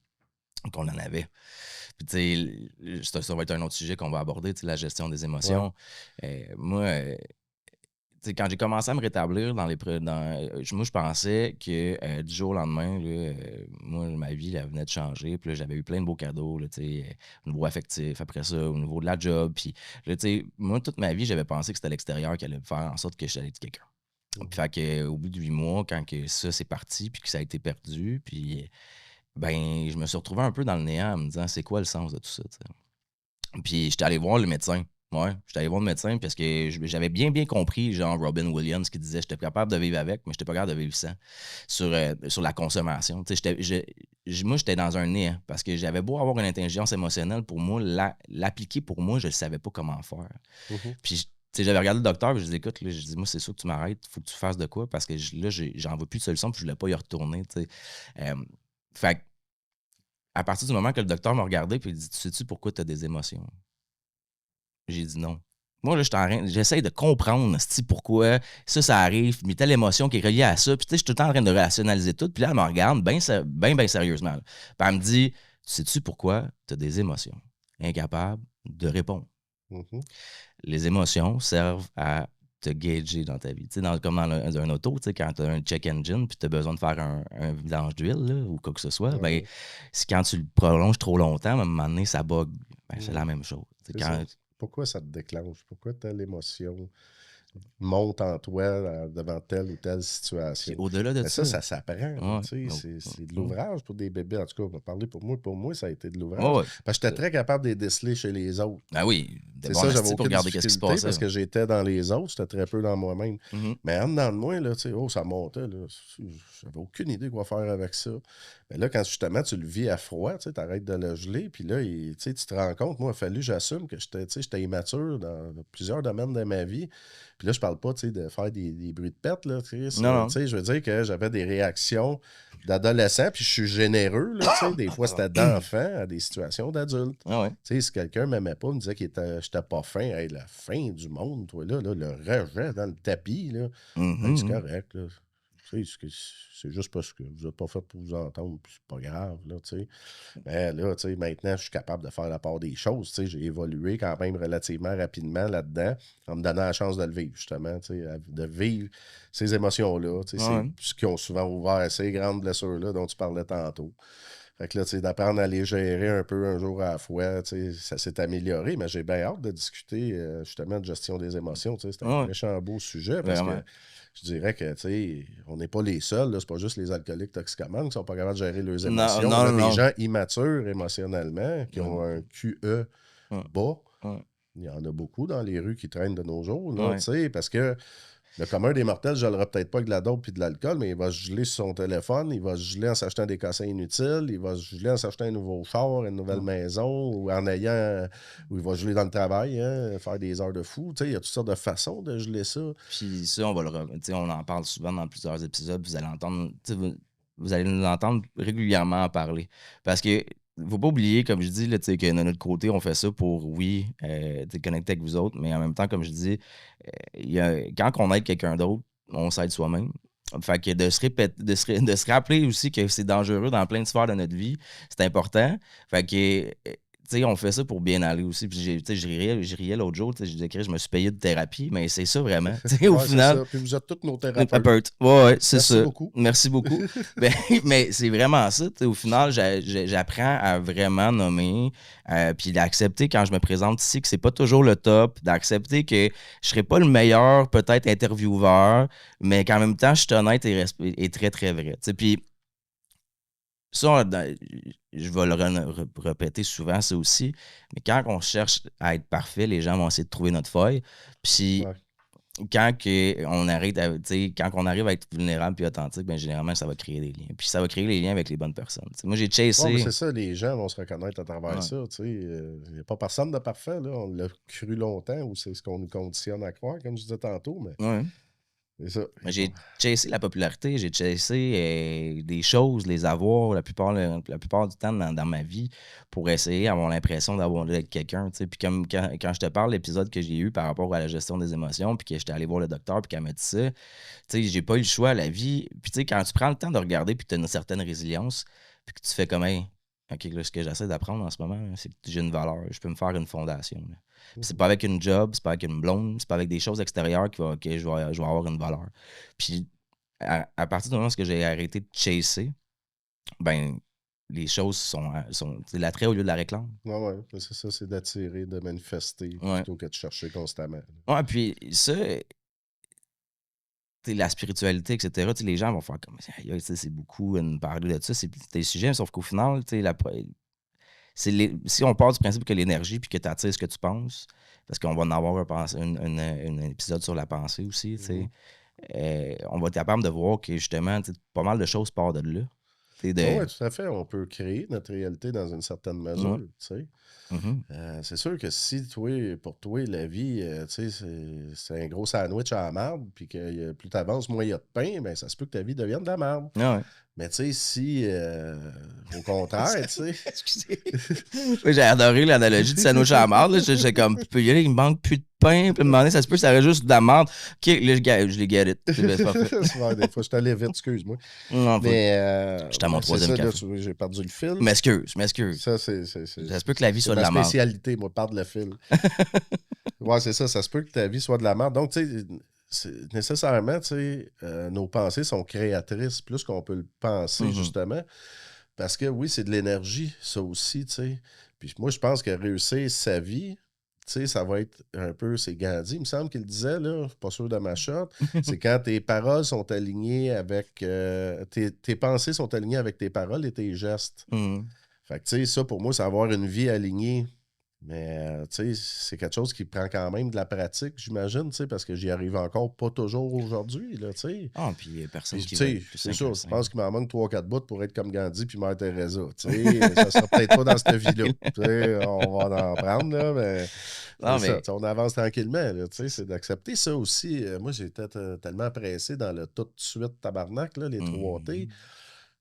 qu'on en avait. Puis, ça va être un autre sujet qu'on va aborder, la gestion des émotions. Moi, quand j'ai commencé à me rétablir moi, je pensais que du jour au lendemain, là, moi, ma vie elle venait de changer. Puis là, j'avais eu plein de beaux cadeaux, là, au niveau affectif, après ça, au niveau de la job. Puis là, moi, toute ma vie, j'avais pensé que c'était l'extérieur qui allait faire en sorte que j'allais être quelqu'un. Puis fait que, au bout de 8 mois, quand que ça c'est parti, puis que ça a été perdu, puis ben, je me suis retrouvé un peu dans le néant en me disant c'est quoi le sens de tout ça, t'sais? Puis j'étais allé voir le médecin. Ouais, j'étais allé voir le médecin parce que j'avais bien compris, genre Robin Williams qui disait j'étais capable de vivre avec, mais j'étais pas capable de vivre sans sur la consommation. Moi, j'étais dans un néant parce que j'avais beau avoir une intelligence émotionnelle, pour moi, l'appliquer pour moi, je ne savais pas comment faire. Puis j'avais regardé le docteur et je lui ai dit écoute, là, je dis moi, c'est sûr que tu m'arrêtes, il faut que tu fasses de quoi parce que là, j'en vois plus de solution puis je voulais pas y retourner. Fait que, à partir du moment que le docteur m'a regardé et il dit tu sais-tu pourquoi tu as des émotions? J'ai dit non. Moi, là, j'essaie de comprendre pourquoi ça arrive, mais telle émotion qui est reliée à ça. Puis, je suis tout le temps en train de rationaliser tout. Puis là, elle me regarde bien sérieusement. Puis, elle me dit sais-tu pourquoi tu as des émotions? Incapable de répondre. Les émotions servent à te gager dans ta vie. Comme dans un auto, quand tu as un check engine puis tu as besoin de faire un vidange d'huile là, ou quoi que ce soit, ben, quand tu le prolonges trop longtemps, à un moment donné, ça bug. Ben, c'est la même chose. Pourquoi ça te déclenche? Pourquoi telle émotion monte en toi devant telle ou telle situation? Au-delà de ça. Ça s'apprend. C'est de l'ouvrage pour des bébés. En tout cas, on va parler pour moi. Pour moi, ça a été de l'ouvrage. Parce que j'étais très capable de les déceler chez les autres. Ben oui. C'est ça, j'avais aucune difficulté parce que j'étais dans les autres, j'étais très peu dans moi-même. Mais en dedans de moi, là, ça montait. Là, j'avais aucune idée quoi faire avec ça. Mais là, quand justement tu le vis à froid, tu arrêtes de le geler, puis là, tu te rends compte, moi, il a fallu que j'assume que j'étais immature dans plusieurs domaines de ma vie. Puis là, je parle pas de faire des bruits de pète. Là, non. Je veux dire que j'avais des réactions d'adolescent, puis je suis généreux. Là, des fois, c'était d'enfant à des situations d'adultes. Si quelqu'un ne m'aimait pas, me disait que j'étais pas fin, hey, la fin du monde, toi, là, le rejet dans le tapis, là, c'est correct. Là. C'est juste parce que vous n'êtes pas fait pour vous entendre, puis c'est pas grave, là, tu sais. Mais là, tu sais, maintenant, je suis capable de faire la part des choses, tu sais. J'ai évolué quand même relativement rapidement là-dedans, en me donnant la chance de le vivre, justement, tu sais, de vivre ces émotions-là, tu sais, ce qui ont souvent ouvert ces grandes blessures-là dont tu parlais tantôt. Fait que là, tu sais, d'apprendre à les gérer un peu un jour à la fois, tu sais, ça s'est amélioré, mais j'ai bien hâte de discuter, justement, de gestion des émotions, tu sais. C'est un méchant beau sujet, parce que je dirais que, tu sais, on n'est pas les seuls, là, c'est pas juste les alcooliques toxicomanes qui sont pas capables de gérer leurs émotions. On a des gens immatures émotionnellement, qui ont un QE bas, il y en a beaucoup dans les rues qui traînent de nos jours, là, Ouais. tu sais, parce que le commun des mortels, je l'aurai peut-être pas avec de la dope et de l'alcool, mais il va se geler sur son téléphone, il va se geler en s'achetant des cassins inutiles, il va se geler en s'achetant un nouveau char, une nouvelle maison, ou en ayant, ou il va geler dans le travail, hein, faire des heures de fou. Tu sais, il y a toutes sortes de façons de geler ça. Puis ça, tu sais, on en parle souvent dans plusieurs épisodes, vous allez entendre, tu sais, vous allez nous entendre régulièrement en parler. Parce que faut pas oublier, comme je dis, là, tu sais, que de notre côté, on fait ça pour, oui, tu sais, connecter avec vous autres, mais en même temps, comme je dis, quand on aide quelqu'un d'autre, on s'aide soi-même. Fait que de se rappeler aussi que c'est dangereux dans plein de sphères de notre vie, c'est important. Fait que, tu sais, on fait ça pour bien aller aussi. Puis, tu sais, je riais l'autre jour, tu sais, je disais que je me suis payé de thérapie, mais c'est ça vraiment. Tu sais, au Ouais, c'est final, ça. Puis vous êtes tous nos le thérapeutes. thérapeute. Ouais, c'est Merci ça. beaucoup. Merci beaucoup. Ben, mais c'est vraiment ça. Tu sais, au final, j'apprends à vraiment nommer, puis d'accepter quand je me présente ici que c'est pas toujours le top, d'accepter que je serai pas le meilleur, peut-être, intervieweur, mais qu'en même temps, je suis honnête et très, très vrai. Tu sais, puis ça, je vais le répéter souvent, ça aussi, mais quand on cherche à être parfait, les gens vont essayer de trouver notre faille. Puis Ouais. quand on arrive à être vulnérable et authentique, ben, généralement, ça va créer des liens. Puis ça va créer les liens avec les bonnes personnes. T'sais, moi, j'ai Ouais, mais chassé. c'est ça, les gens vont se reconnaître à travers Ouais. ça. Il n'y a pas personne de parfait. Là. On l'a cru longtemps, ou c'est ce qu'on nous conditionne à croire, comme je disais tantôt. Mais Ouais. c'est ça. J'ai chassé la popularité, j'ai chassé des choses, les avoirs la plupart du temps dans ma vie pour essayer d'avoir l'impression d'avoir d'être quelqu'un. Puis comme quand je te parle de l'épisode que j'ai eu par rapport à la gestion des émotions, puis que j'étais allé voir le docteur, puis qu'elle m'a dit ça, j'ai pas eu le choix à la vie. Puis quand tu prends le temps de regarder, puis tu as une certaine résilience, puis que tu fais comme, hey, OK, là, ce que j'essaie d'apprendre en ce moment, là, c'est que j'ai une valeur, je peux me faire une fondation. Là. Puis c'est pas avec une job, c'est pas avec une blonde, c'est pas avec des choses extérieures que je vais avoir une valeur. Puis à partir du moment où j'ai arrêté de chasser, ben les choses sont c'est l'attrait au lieu de la réclame. Ouais, c'est ça, c'est d'attirer, de manifester, Ouais. plutôt que de chercher constamment. Ouais, puis ça, la spiritualité, etc., les gens vont faire comme, aïe, c'est beaucoup de nous parler de ça, c'est des sujets, sauf qu'au final, si on part du principe que l'énergie puis que tu attires ce que tu penses, parce qu'on va en avoir un épisode sur la pensée aussi, on va être capable de voir que justement, pas mal de choses partent de là. Oui, tout à fait. On peut créer notre réalité dans une certaine mesure. Ouais. Tu sais. Mm-hmm. C'est sûr que si pour toi, la vie, tu sais, c'est un gros sandwich à la marde, puis que plus tu avances, moins il y a de pain, ben, ça se peut que ta vie devienne de la marde. Ouais. Mais tu sais, si au contraire, tu sais. Excusez. Oui, j'ai adoré l'analogie du sandwich à la marde. Là. J'étais comme, il me manque plus de pain. Puis me demander, ça se peut que ça reste juste de la marde. OK, là, je l'ai get it. C'est parfait. Ouais, des fois, je t'allais vite, excuse-moi. Non, Mais. J'étais à mon c'est troisième ça, là, café. j'ai perdu le fil. Je m'excuse. Ça, c'est. Ça se peut que la vie soit de ma la merde. spécialité, moi, perdre le fil. Ouais, c'est ça. Ça se peut que ta vie soit de la merde. Donc, tu sais, nécessairement, tu sais, nos pensées sont créatrices plus qu'on peut le penser, justement. Parce que oui, c'est de l'énergie, ça aussi, tu sais. Puis moi, je pense que réussir sa vie, tu sais, ça va être un peu, c'est Gandhi, il me semble qu'il disait, là, je suis pas sûr de ma shot, c'est quand tes paroles sont alignées avec, tes pensées sont alignées avec tes paroles et tes gestes. Fait que, tu sais, ça, pour moi, c'est avoir une vie alignée. Mais, tu sais, c'est quelque chose qui prend quand même de la pratique, j'imagine, tu sais, parce que j'y arrive encore pas toujours aujourd'hui, là, tu sais. Ah, puis personne qui tu sais, va c'est sûr, je pense qu'il m'en manque 3-4 bouts pour être comme Gandhi puis Mère Teresa, tu sais. Ça sera peut-être pas dans cette vie-là, tu sais, on va en prendre, là, mais... Non, mais... Ça, on avance tranquillement, là, tu sais, c'est d'accepter ça aussi. Moi, j'étais tellement pressé dans le tout de suite tabarnak, là, les 3T.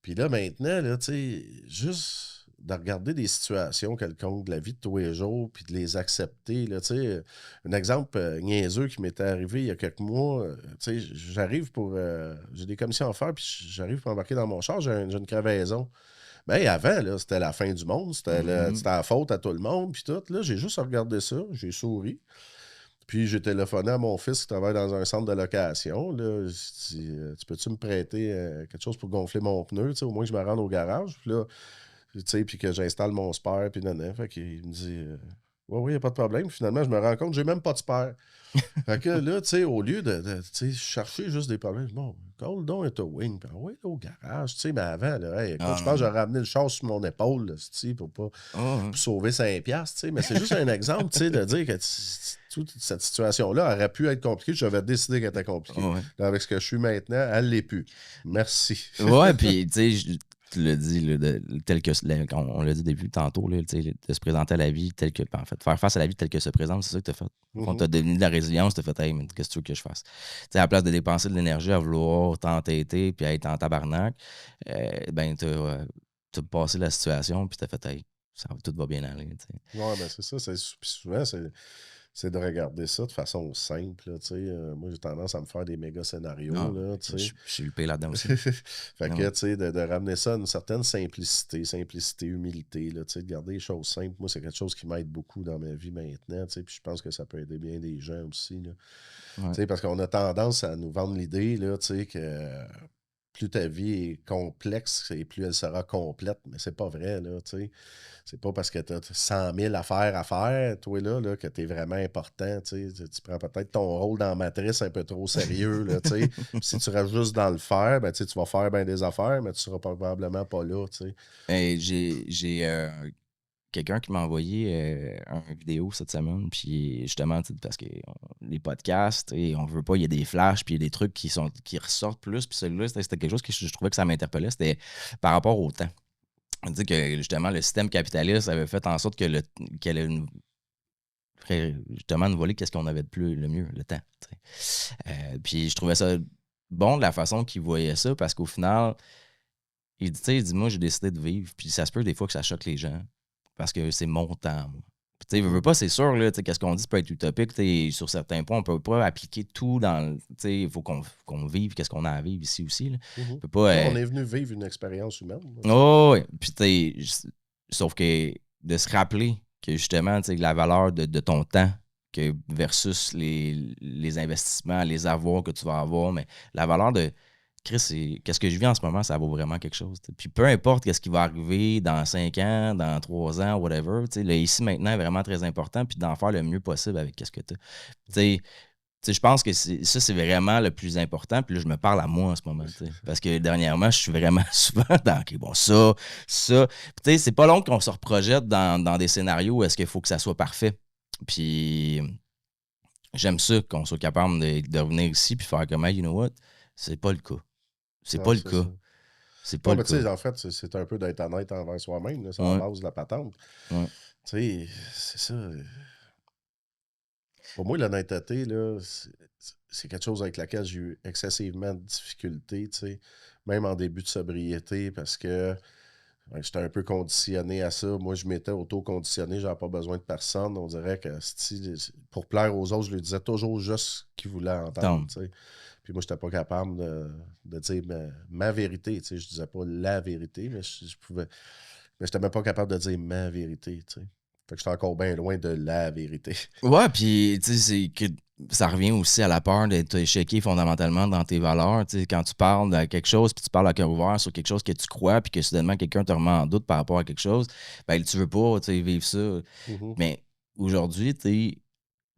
Puis là, maintenant, là, tu sais, juste... de regarder des situations quelconques de la vie de tous les jours, puis de les accepter. Là, un exemple niaiseux qui m'était arrivé il y a quelques mois, j'arrive pour... j'ai des commissions à faire, puis j'arrive pour embarquer dans mon char, j'ai une crevaison. Mais avant, là, c'était la fin du monde, c'était la faute à tout le monde, puis tout. Là, j'ai juste regardé ça, j'ai souri. Puis j'ai téléphoné à mon fils qui travaille dans un centre de location. Là, j'ai dit, tu peux-tu me prêter quelque chose pour gonfler mon pneu, au moins que je me rende au garage. Puis là, puis que j'installe mon spare, puis non. Fait qu'il me dit, oui, il n'y a pas de problème. Finalement, je me rends compte que j'ai même pas de spare. Fait que là, tu sais, au lieu de chercher juste des problèmes, bon, call donc un towing, puis ouais, là, au garage, tu sais, mais avant, là, hey, écoute, je pense que j'aurais ramené le char sur mon épaule, là, pour pas pour sauver 5$, tu sais, mais c'est juste un exemple, tu sais, de dire que toute cette situation-là aurait pu être compliquée, j'avais décidé qu'elle était compliquée. Là, avec ce que je suis maintenant, elle l'est plus. Merci. Ouais, puis, tu sais, tu l'as dit, là, tel que on l'a dit depuis tantôt, là, de se présenter à la vie telle que. En fait, faire face à la vie telle que se présente, c'est ça que tu as fait. Quand tu as devenu de la résilience, tu as fait, hey, mais qu'est-ce que tu veux que je fasse? Tu sais, à la place de dépenser de l'énergie à vouloir t'entêter puis à être en tabarnak, ben, tu as passé la situation puis tu as fait, hey, tout va bien aller. Oui, ben c'est ça. Puis souvent, c'est de regarder ça de façon simple. Là, moi, j'ai tendance à me faire des méga scénarios. Là, je suis le pire là-dedans aussi. Fait que, tu sais, de ramener ça à une certaine simplicité, humilité, là, de garder les choses simples. Moi, c'est quelque chose qui m'aide beaucoup dans ma vie maintenant. Puis je pense que ça peut aider bien des gens aussi. Là. Parce qu'on a tendance à nous vendre l'idée là, que plus ta vie est complexe et plus elle sera complète. Mais c'est pas vrai, là, tu sais. C'est pas parce que tu as 100 000 affaires à faire, toi, là que tu es vraiment important, tu sais. Tu prends peut-être ton rôle dans la matrice un peu trop sérieux, là, tu sais. Si tu restes juste dans le faire, ben, tu vas faire bien des affaires, mais tu seras probablement pas là, tu sais. J'ai quelqu'un qui m'a envoyé une vidéo cette semaine, puis justement, parce que les podcasts, on veut pas, il y a des flashs, puis il y a des trucs qui ressortent plus, puis celui-là, c'était quelque chose que je trouvais que ça m'interpellait, c'était par rapport au temps. On dit que justement, le système capitaliste avait fait en sorte qu'elle ait justement nous voler qu'est-ce qu'on avait de plus le mieux, le temps. Puis je trouvais ça bon de la façon qu'il voyait ça, parce qu'au final, il dit, moi, j'ai décidé de vivre, puis ça se peut des fois que ça choque les gens. Parce que c'est mon temps, moi. Tu sais, veux pas, c'est sûr, là, qu'est-ce qu'on dit, ça peut être utopique. Sur certains points, on peut pas appliquer tout dans. Il faut qu'on vive qu'est-ce qu'on a à vivre ici aussi. Là. On peut pas, on est venu vivre une expérience humaine. Oh, oui. Puis, tu sais, sauf que de se rappeler que justement, tu sais, la valeur de ton temps versus les investissements, les avoirs que tu vas avoir, mais la valeur de. Chris, qu'est-ce que je vis en ce moment, ça vaut vraiment quelque chose. T'sais. Puis peu importe qu'est-ce qui va arriver dans 5 ans, dans 3 ans, whatever, le ici maintenant est vraiment très important, puis d'en faire le mieux possible avec qu'est-ce que tu as. Je pense que ça, c'est vraiment le plus important. Puis là, je me parle à moi en ce moment. Parce que dernièrement, je suis vraiment souvent dans OK, bon, ça. Puis c'est pas long qu'on se reprojette dans des scénarios où est-ce qu'il faut que ça soit parfait. Puis j'aime ça qu'on soit capable de revenir ici puis faire comme, hey, you know what? C'est pas le cas. C'est pas le cas. C'est pas le cas. En fait, c'est un peu d'être honnête envers soi-même. Là, c'est la base de la patente. Tu sais, c'est ça. Pour moi, l'honnêteté, là, c'est quelque chose avec laquelle j'ai eu excessivement de difficultés, tu sais, même en début de sobriété, parce que j'étais un peu conditionné à ça. Moi, je m'étais auto-conditionné, j'avais pas besoin de personne. On dirait que pour plaire aux autres, je lui disais toujours juste ce qu'ils voulaient entendre, tu sais. Puis moi, je n'étais pas capable de dire ma vérité. Tu sais, je disais pas la vérité, mais je pouvais. Mais je n'étais même pas capable de dire ma vérité. Tu sais. Fait que j'étais encore bien loin de la vérité. Ouais, puis tu sais, ça revient aussi à la peur d'être échequé fondamentalement dans tes valeurs. Tu sais, quand tu parles de quelque chose, puis tu parles à cœur ouvert sur quelque chose que tu crois, puis que soudainement quelqu'un te remet en doute par rapport à quelque chose, ben tu veux pas vivre ça. Mais aujourd'hui, tu sais,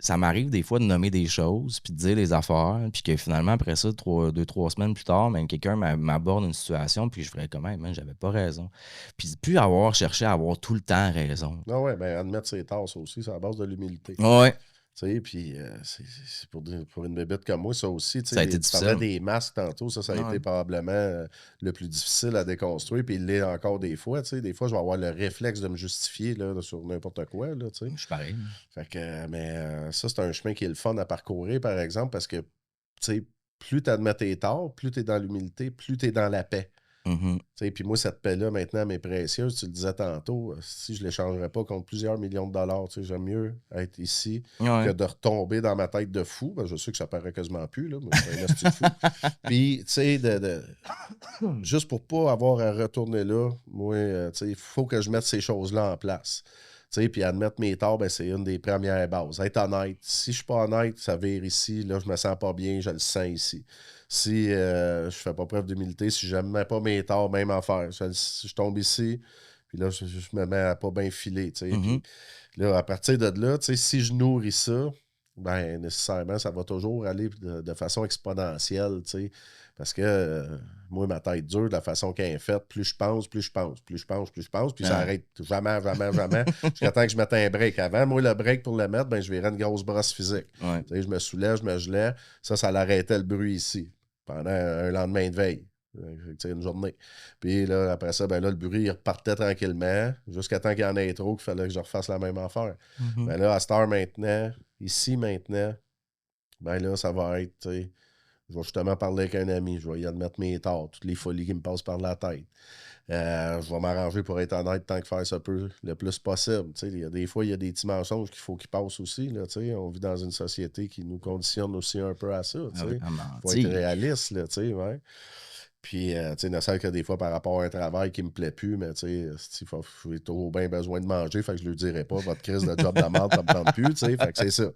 ça m'arrive des fois de nommer des choses, puis de dire les affaires, puis que finalement, après ça, 2-3 semaines plus tard, même quelqu'un m'aborde une situation, puis je ferais comme même, j'avais pas raison. Puis plus cherché à avoir tout le temps raison. Non, ouais, ben admettre ses torts, ça aussi, c'est à base de l'humilité. Ouais. Tu sais, puis c'est pour une bébête comme moi, ça aussi. Ça a été difficile. Tu parlais des masques tantôt, ça a été probablement le plus difficile à déconstruire, puis il l'est encore des fois. Tu sais, des fois, je vais avoir le réflexe de me justifier là, sur n'importe quoi. Là, tu sais. Je suis pareil. Fait que, mais ça, c'est un chemin qui est le fun à parcourir, par exemple, parce que, tu sais, plus tu admets tes torts, plus tu es dans l'humilité, plus tu es dans la paix. Puis moi, cette paix-là, maintenant, elle m'est précieuse. Tu le disais tantôt, si je ne l'échangerais pas contre plusieurs millions de dollars, j'aime mieux être ici que de retomber dans ma tête de fou. Ben, je sais que ça paraît quasiment plus, là, mais c'est un esti de fou. Puis, tu sais, juste pour pas avoir à retourner là, moi, il faut que je mette ces choses-là en place. Puis admettre mes torts, ben, c'est une des premières bases. Être honnête. Si je suis pas honnête, ça vire ici. Là, je me sens pas bien, je le sens ici. Si je fais pas preuve d'humilité, si je n'aime pas mes torts, même affaire. Je tombe ici, puis là, je me mets à pas bien filer. Puis là, à partir de là, si je nourris ça, Ben, nécessairement, ça va toujours aller de façon exponentielle, tu sais. Parce que moi, ma tête dure de la façon qu'elle est faite. Plus je pense, plus je pense, plus je pense, plus je pense, puis ça Ah. arrête jamais, jamais, jamais, jusqu'à temps que je mette un break. Avant, moi, le break pour le mettre, ben, je verrais une grosse brosse physique. Ouais. Tu sais, je me soulève, je me gelais. Ça l'arrêtait le bruit ici, pendant un lendemain de veille. Tu sais, une journée. Puis là, après ça, ben là, le bruit, il repartait tranquillement, jusqu'à temps qu'il y en ait trop, qu'il fallait que je refasse la même affaire. Mhm. Ben là, à cette heure maintenant, ici maintenant, ben là, ça va être, tu sais, je vais justement parler avec un ami, je vais y admettre mes torts, toutes les folies qui me passent par la tête. Je vais m'arranger pour être honnête tant que faire ça peut le plus possible. Tu sais, des fois, il y a des petits mensonges qu'il faut qu'ils passent aussi. Là, tu sais. On vit dans une société qui nous conditionne aussi un peu à ça. Tu sais. À Faut être réaliste, là, tu sais, ouais. Puis, tu sais, ne serait-ce que des fois par rapport à un travail qui me plaît plus, mais tu sais, j'ai toujours bien besoin de manger, fait que je lui dirais pas, votre crise de job de merde, ça me tente plus, tu sais, fait que c'est ça.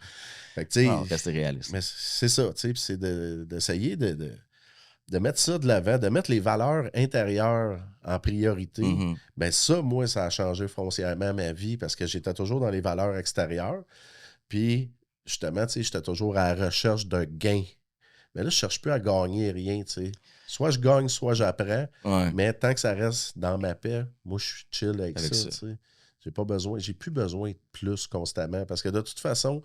Fait que, tu sais, Non, rester réaliste. mais c'est ça, tu sais, puis c'est d'essayer de mettre ça de l'avant, de mettre les valeurs intérieures en priorité. Mhm. Ben ça, moi, ça a changé foncièrement ma vie parce que j'étais toujours dans les valeurs extérieures. Puis, justement, tu sais, j'étais toujours à la recherche d'un gain. Mais là, je cherche plus à gagner rien, tu sais. Soit je gagne, soit j'apprends. Ouais. Mais tant que ça reste dans ma paix, moi, je suis chill avec ça, ça. tu sais. J'ai plus besoin de plus constamment. Parce que de toute façon,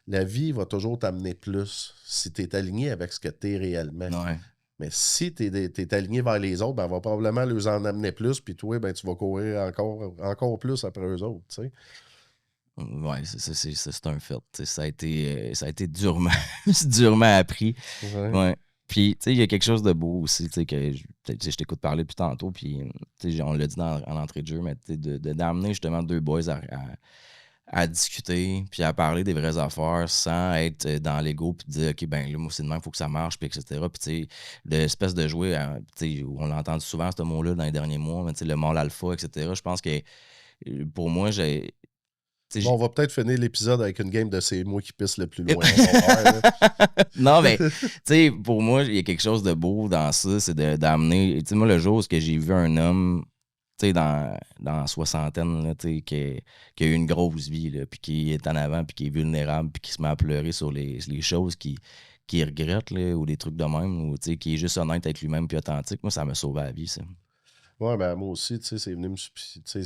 la vie va toujours t'amener plus si tu es aligné avec ce que tu es réellement. Ouais. Mais si tu es aligné vers les autres, ben, on va probablement leur en amener plus, puis toi, ben, tu vas courir encore plus après eux autres, tu sais. Ouais, c'est un fait. Tu sais, ça a été durement, durement appris. Ouais. Ouais. Puis, tu sais, il y a quelque chose de beau aussi, tu sais, que je t'écoute parler plus tantôt, puis, tu sais, on l'a dit en entrée de jeu, mais tu sais, d'amener justement deux boys à discuter, puis à parler des vraies affaires sans être dans l'ego, puis de dire, OK, ben là, moi, c'est de même, il faut que ça marche, puis etc. Puis, tu sais, l'espèce de jouer, tu sais, on l'a entendu souvent, ce mot-là, dans les derniers mois, mais tu sais, le mâle alpha, etc. Je pense que pour moi, j'ai. Bon, on va peut-être finir l'épisode avec une game de c'est moi qui pisse le plus loin. On va voir, là. Non, mais, tu sais, pour moi, il y a quelque chose de beau dans ça, c'est d'amener. Tu sais, moi, le jour où j'ai vu un homme, tu sais, dans la soixantaine, là, tu sais, qui a eu une grosse vie, là, puis qui est en avant, puis qui est vulnérable, puis qui se met à pleurer sur les choses qu'il regrette, là, ou des trucs de même, ou, tu sais, qui est juste honnête avec lui-même, puis authentique, moi, ça m'a sauvé la vie, ça. Ouais, ben moi aussi, tu sais, c'est venu me. Tu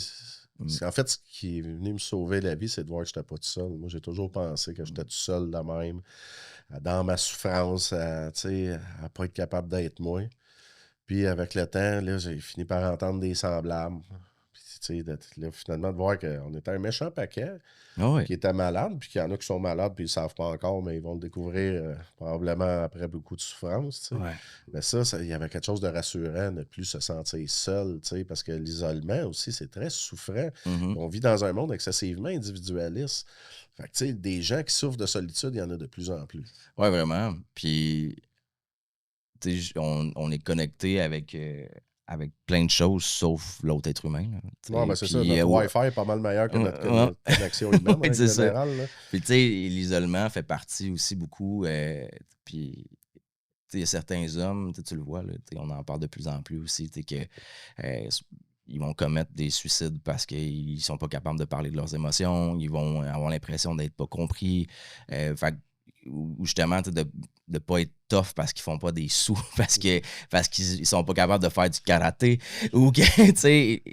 sais, en fait, ce qui est venu me sauver la vie, c'est de voir que je n'étais pas tout seul. Moi, j'ai toujours pensé que j'étais tout seul de même, dans ma souffrance, tu sais, à ne pas être capable d'être moi. Puis avec le temps, là, j'ai fini par entendre des semblables. Puis, tu sais, là, finalement, de voir qu'on était un méchant paquet Ah ouais. qui était malade, puis qu'il y en a qui sont malades, puis ils ne savent pas encore, mais ils vont le découvrir probablement après beaucoup de souffrance, tu sais. Ouais. Mais ça, il y avait quelque chose de rassurant, ne plus se sentir seul, tu sais, parce que l'isolement aussi, c'est très souffrant. Mhm. On vit dans un monde excessivement individualiste. Fait que, tu sais, des gens qui souffrent de solitude, il y en a de plus en plus. Ouais, vraiment. Puis, tu sais, on est connecté avec plein de choses sauf l'autre être humain. Là, tu Non, sais. mais c'est ça, Puis, notre ouais. Wi-Fi est pas mal meilleur que notre Ouais. connexion humaine, Ouais, en c'est ça. général. Là. Puis, tu sais, l'isolement fait partie aussi beaucoup. Puis, tu sais, il y a certains hommes, tu le vois, là, tu sais, on en parle de plus en plus aussi, tu sais, que ils vont commettre des suicides parce qu'ils sont pas capables de parler de leurs émotions, ils vont avoir l'impression d'être pas compris. Fait que, ou justement, tu sais, de ne pas être tough parce qu'ils font pas des sous, parce qu'ils sont pas capables de faire du karaté, ou que, tu sais,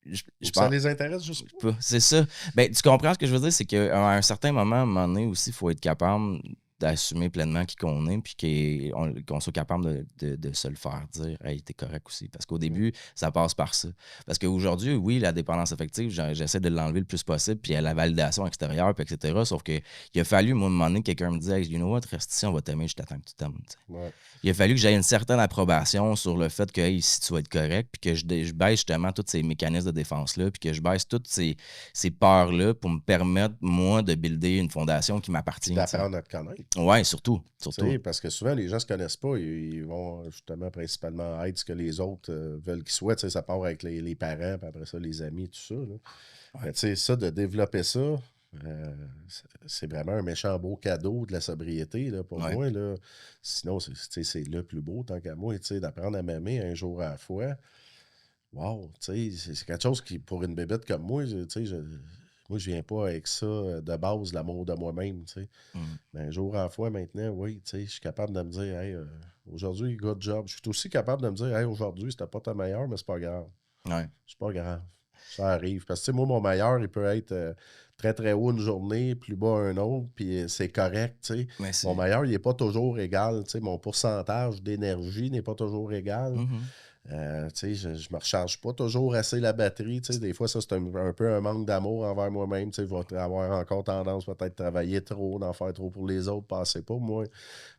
je Ça pense. les intéresse juste pas. C'est ça. Ben, tu comprends ce que je veux dire, c'est qu'à un certain moment, à un moment donné aussi, il faut être capable d'assumer pleinement qui qu'on est, puis qu'on soit capable de se le faire dire. Hey, t'es correct aussi. Parce qu'au début, ça passe par ça. Parce qu'aujourd'hui, oui, la dépendance affective, j'essaie de l'enlever le plus possible, puis il y a la validation extérieure, puis etc. Sauf qu'il a fallu, moi, à un moment donné, quelqu'un me dise, hey, you know what, reste ici, on va t'aimer, je t'attends que tu t'aimes. Ouais. Il a fallu que j'aie une certaine approbation sur le fait que, hey, si tu vas être correct, puis que je baisse justement tous ces mécanismes de défense-là, puis que je baisse toutes ces peurs-là pour me permettre, moi, de builder une fondation qui m'appartient. D'apprendre à te connaître. Oui, surtout. Parce que souvent, les gens ne se connaissent pas. Ils vont justement principalement être ce que les autres veulent qu'ils soient. Ça part avec les parents, puis après ça, les amis, tout ça. Là. Ouais. Mais tu sais, ça, de développer ça, c'est vraiment un méchant beau cadeau de la sobriété là, pour moi. Là. Sinon, c'est le plus beau, tant qu'à moi, d'apprendre à m'aimer un jour à la fois. Wow, c'est quelque chose qui, pour une bébête comme moi, Moi, je viens pas avec ça de base, l'amour de moi-même, tu sais. Mais un jour à la fois, maintenant, oui, tu sais, je suis capable de me dire, hey, aujourd'hui, good job. Je suis aussi capable de me dire, hey, aujourd'hui, c'était pas ta meilleure, mais c'est pas grave. Ouais. C'est pas grave. Ça arrive. Parce que, tu sais, moi, mon meilleur, il peut être très, très haut une journée, plus bas un autre, puis c'est correct, tu sais. Mais Mon meilleur, il n'est pas toujours égal, tu sais. Mon pourcentage d'énergie n'est pas toujours égal. Tu sais, je me recharge pas toujours assez la batterie. Tu sais, des fois, ça, c'est un peu un manque d'amour envers moi-même. Tu sais, je vais avoir encore tendance peut-être à travailler trop, d'en faire trop pour les autres, passer pas moi.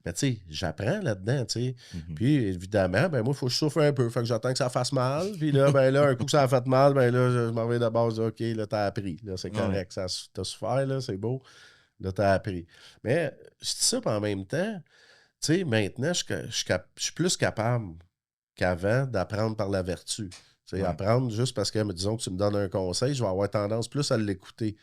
Mais tu sais, j'apprends là-dedans, tu sais. Puis évidemment, ben moi, il faut que je souffre un peu. Fait que j'attends que ça fasse mal. Puis là, ben là, un coup que ça a fait mal, ben là, je m'en vais de base. OK, là, t'as appris. Là, c'est correct. T'as souffert, là, c'est beau. Là, t'as appris. Mais je dis ça, puis en même temps, tu sais, maintenant, je suis plus capable qu'avant d'apprendre par la vertu. Apprendre juste parce que, disons que tu me donnes un conseil, je vais avoir tendance plus à l'écouter.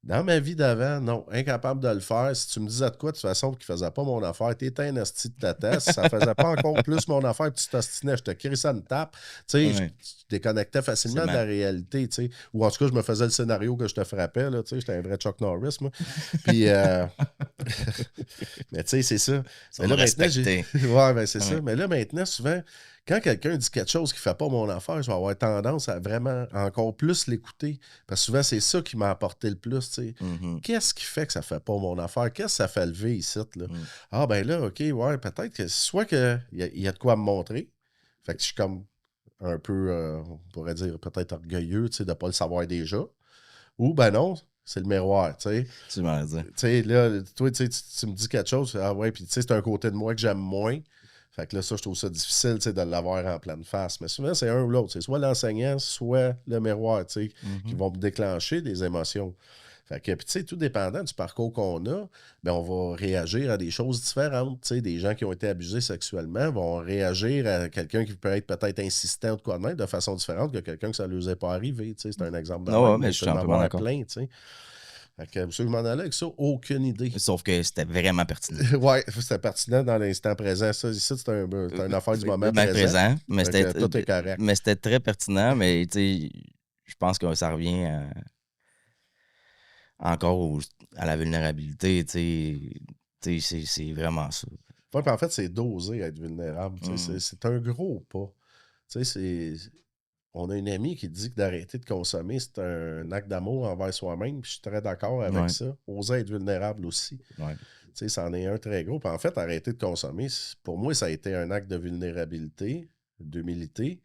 Dans ma vie d'avant, non, incapable de le faire. Si tu me disais de quoi, de toute façon, qui ne faisait pas mon affaire, t'étais un asti de tata. Si ça ne faisait pas encore plus mon affaire, puis tu t'ostinais, je te crissais une tape. Tu déconnectais facilement de la réalité. Ou en tout cas, je me faisais le scénario que je te frappais. J'étais un vrai Chuck Norris, moi. Puis, mais tu sais, c'est ça. Mais là, maintenant, ouais, ben, c'est ça. Mais là, maintenant, souvent, quand quelqu'un dit quelque chose qui ne fait pas mon affaire, je vais avoir tendance à vraiment encore plus l'écouter. Parce que souvent, c'est ça qui m'a apporté le plus. Qu'est-ce qui fait que ça ne fait pas mon affaire? Qu'est-ce que ça fait lever ici? Là? Ah, ben là, OK, ouais, peut-être que soit qu'il y a de quoi me montrer. Fait que je suis comme un peu, on pourrait dire, peut-être orgueilleux de ne pas le savoir déjà. Ou ben non, c'est le miroir, tu sais. Tu m'as dit. Tu sais, là, toi, tu me dis quelque chose, ah ouais, puis tu sais, c'est un côté de moi que j'aime moins. Fait que là, ça, je trouve ça difficile, tu sais, de l'avoir en pleine face. Mais souvent, c'est un ou l'autre. C'est soit l'enseignant, soit le miroir, tu sais, qui vont me déclencher des émotions. Fait que, puis tu sais, tout dépendant du parcours qu'on a, ben, on va réagir à des choses différentes. Tu sais, des gens qui ont été abusés sexuellement vont réagir à quelqu'un qui peut être peut-être insistant ou de quoi de même de façon différente que quelqu'un que ça ne lui est pas arrivé. Tu sais, c'est un exemple de non, mais je suis un peu d'accord. Plein, tu sais. Fait que, je m'en allais avec ça, aucune idée. Sauf que c'était vraiment pertinent. Ouais, c'était pertinent dans l'instant présent. Ça, ici, c'est une affaire du moment présent. Mais tout est correct. Mais c'était très pertinent, mais tu sais, je pense que ça revient encore à la vulnérabilité. Tu sais, c'est vraiment ça. Ouais, puis en fait, c'est dosé être vulnérable. C'est un gros pas. Tu sais, on a une amie qui dit que d'arrêter de consommer, c'est un acte d'amour envers soi-même. Puis je suis très d'accord avec ça. Oser être vulnérable aussi. Ouais. Tu sais, c'en est un très gros. Puis en fait, arrêter de consommer, pour moi, ça a été un acte de vulnérabilité, d'humilité.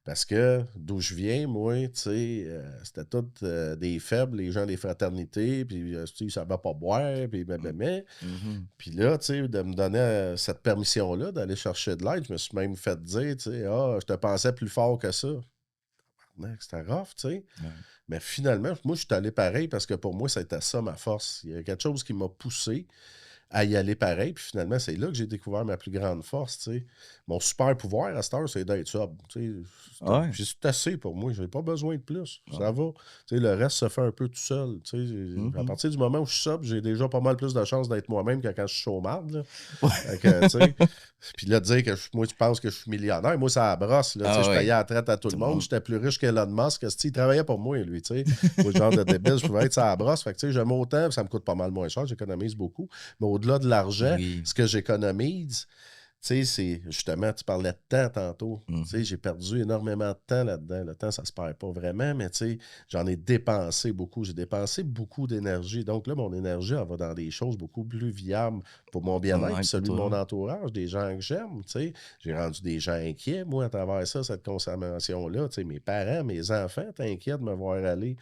Parce que d'où je viens, moi, tu sais, c'était tous des faibles, les gens des fraternités, puis tu sais, ils ne savaient pas boire, puis Puis là, tu sais, de me donner cette permission-là d'aller chercher de l'aide, je me suis même fait dire, tu sais, je te pensais plus fort que ça. C'était rough, tu sais. Mais finalement, moi, je suis allé pareil parce que pour moi, c'était ça ma force. Il y a quelque chose qui m'a poussé à y aller pareil. Puis finalement, c'est là que j'ai découvert ma plus grande force, tu sais. Mon super pouvoir à cette heure, c'est d'être sub. C'est assez pour moi. Je n'ai pas besoin de plus. Ça va. Tu sais, le reste se fait un peu tout seul. Tu sais. À partir du moment où je suis sub, j'ai déjà pas mal plus de chances d'être moi-même que quand je suis chômable. Puis là, de dire que moi, tu penses que je suis millionnaire. Moi, ça brosse. Je payais la traite à tout le monde. J'étais plus riche qu'Elon Musk. Il travaillait pour moi, lui. Moi, genre de débile, je pouvais être ça à brosse. Fait que j'aime autant, ça me coûte pas mal moins cher. J'économise beaucoup. Mais au-delà de l'argent, ce que j'économise, tu sais, c'est justement, tu parlais de temps tantôt. Tu sais, j'ai perdu énormément de temps là-dedans. Le temps, ça se perd pas vraiment, mais tu sais, j'en ai dépensé beaucoup. J'ai dépensé beaucoup d'énergie. Donc là, mon énergie, elle va dans des choses beaucoup plus viables pour mon bien-être, celui de mon entourage, des gens que j'aime. Tu sais, j'ai rendu des gens inquiets, moi, à travers ça, cette consommation-là. Tu sais, mes parents, mes enfants t'inquiètent de me voir aller.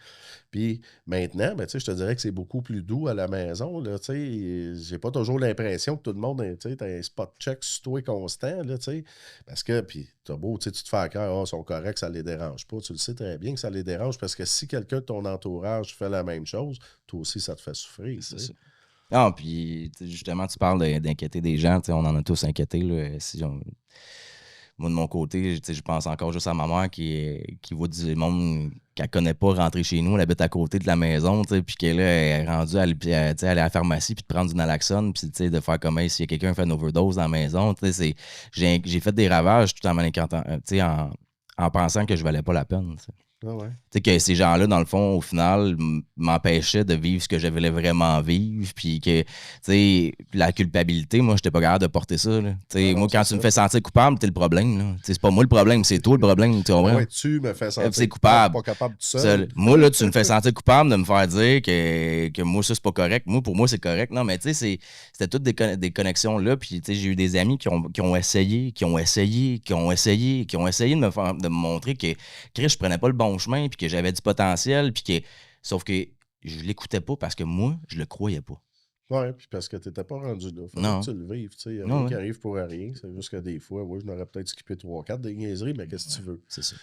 Puis maintenant, ben, tu sais, je te dirais que c'est beaucoup plus doux à la maison. Là, tu sais, j'ai pas toujours l'impression que tout le monde a un spot check sur toi constant. Là, tu sais, parce que, puis t'as beau, tu te fais à cœur, ils sont corrects, ça les dérange pas. Tu le sais très bien que ça les dérange parce que si quelqu'un de ton entourage fait la même chose, toi aussi, ça te fait souffrir. C'est ça. Non, puis justement, tu parles d'inquiéter des gens. On en a tous inquiété. Là, moi, de mon côté, je pense encore juste à ma mère qui voit du monde qu'elle connaît pas rentrer chez nous. Elle habite à côté de la maison, puis qu'elle est rendue à aller à la pharmacie puis de prendre du naloxone, puis de faire comme s'il y a quelqu'un qui fait une overdose dans la maison. J'ai fait des ravages tout en m'inquiétant, en pensant que je valais pas la peine. T'sais. Ah ouais. Tu sais, que ces gens-là, dans le fond, au final, m'empêchaient de vivre ce que je voulais vraiment vivre. Puis que, tu sais, la culpabilité, moi, j'étais pas capable de porter ça. Là. Tu sais, Ah non, moi, quand c'est tu me ça. fais sentir coupable, t'es le problème. Là. Tu sais, c'est pas moi le problème, c'est toi le problème. Tu Ah comprends? ouais, tu me fais sentir C'est coupable. pas capable tout seul. Seul. Moi, là, tu me fais sentir coupable de me faire dire que moi, ça, c'est pas correct. Moi, pour moi, c'est correct. Non, mais tu sais, c'était toutes des connexions là. Puis, tu sais, j'ai eu des amis qui ont essayé de me montrer que Chris, je prenais pas le bon chemin, puis que j'avais du potentiel, puis que. Sauf que je l'écoutais pas parce que moi, je le croyais pas. Ouais, puis parce que t'étais pas rendu là. Fallait Non. que tu le vives. Il n'y a Non, rien ouais. qui arrive pour rien. C'est juste que des fois, oui, je n'aurais peut-être skippé 3-4 des niaiseries, mais qu'est-ce que tu veux? C'est ça.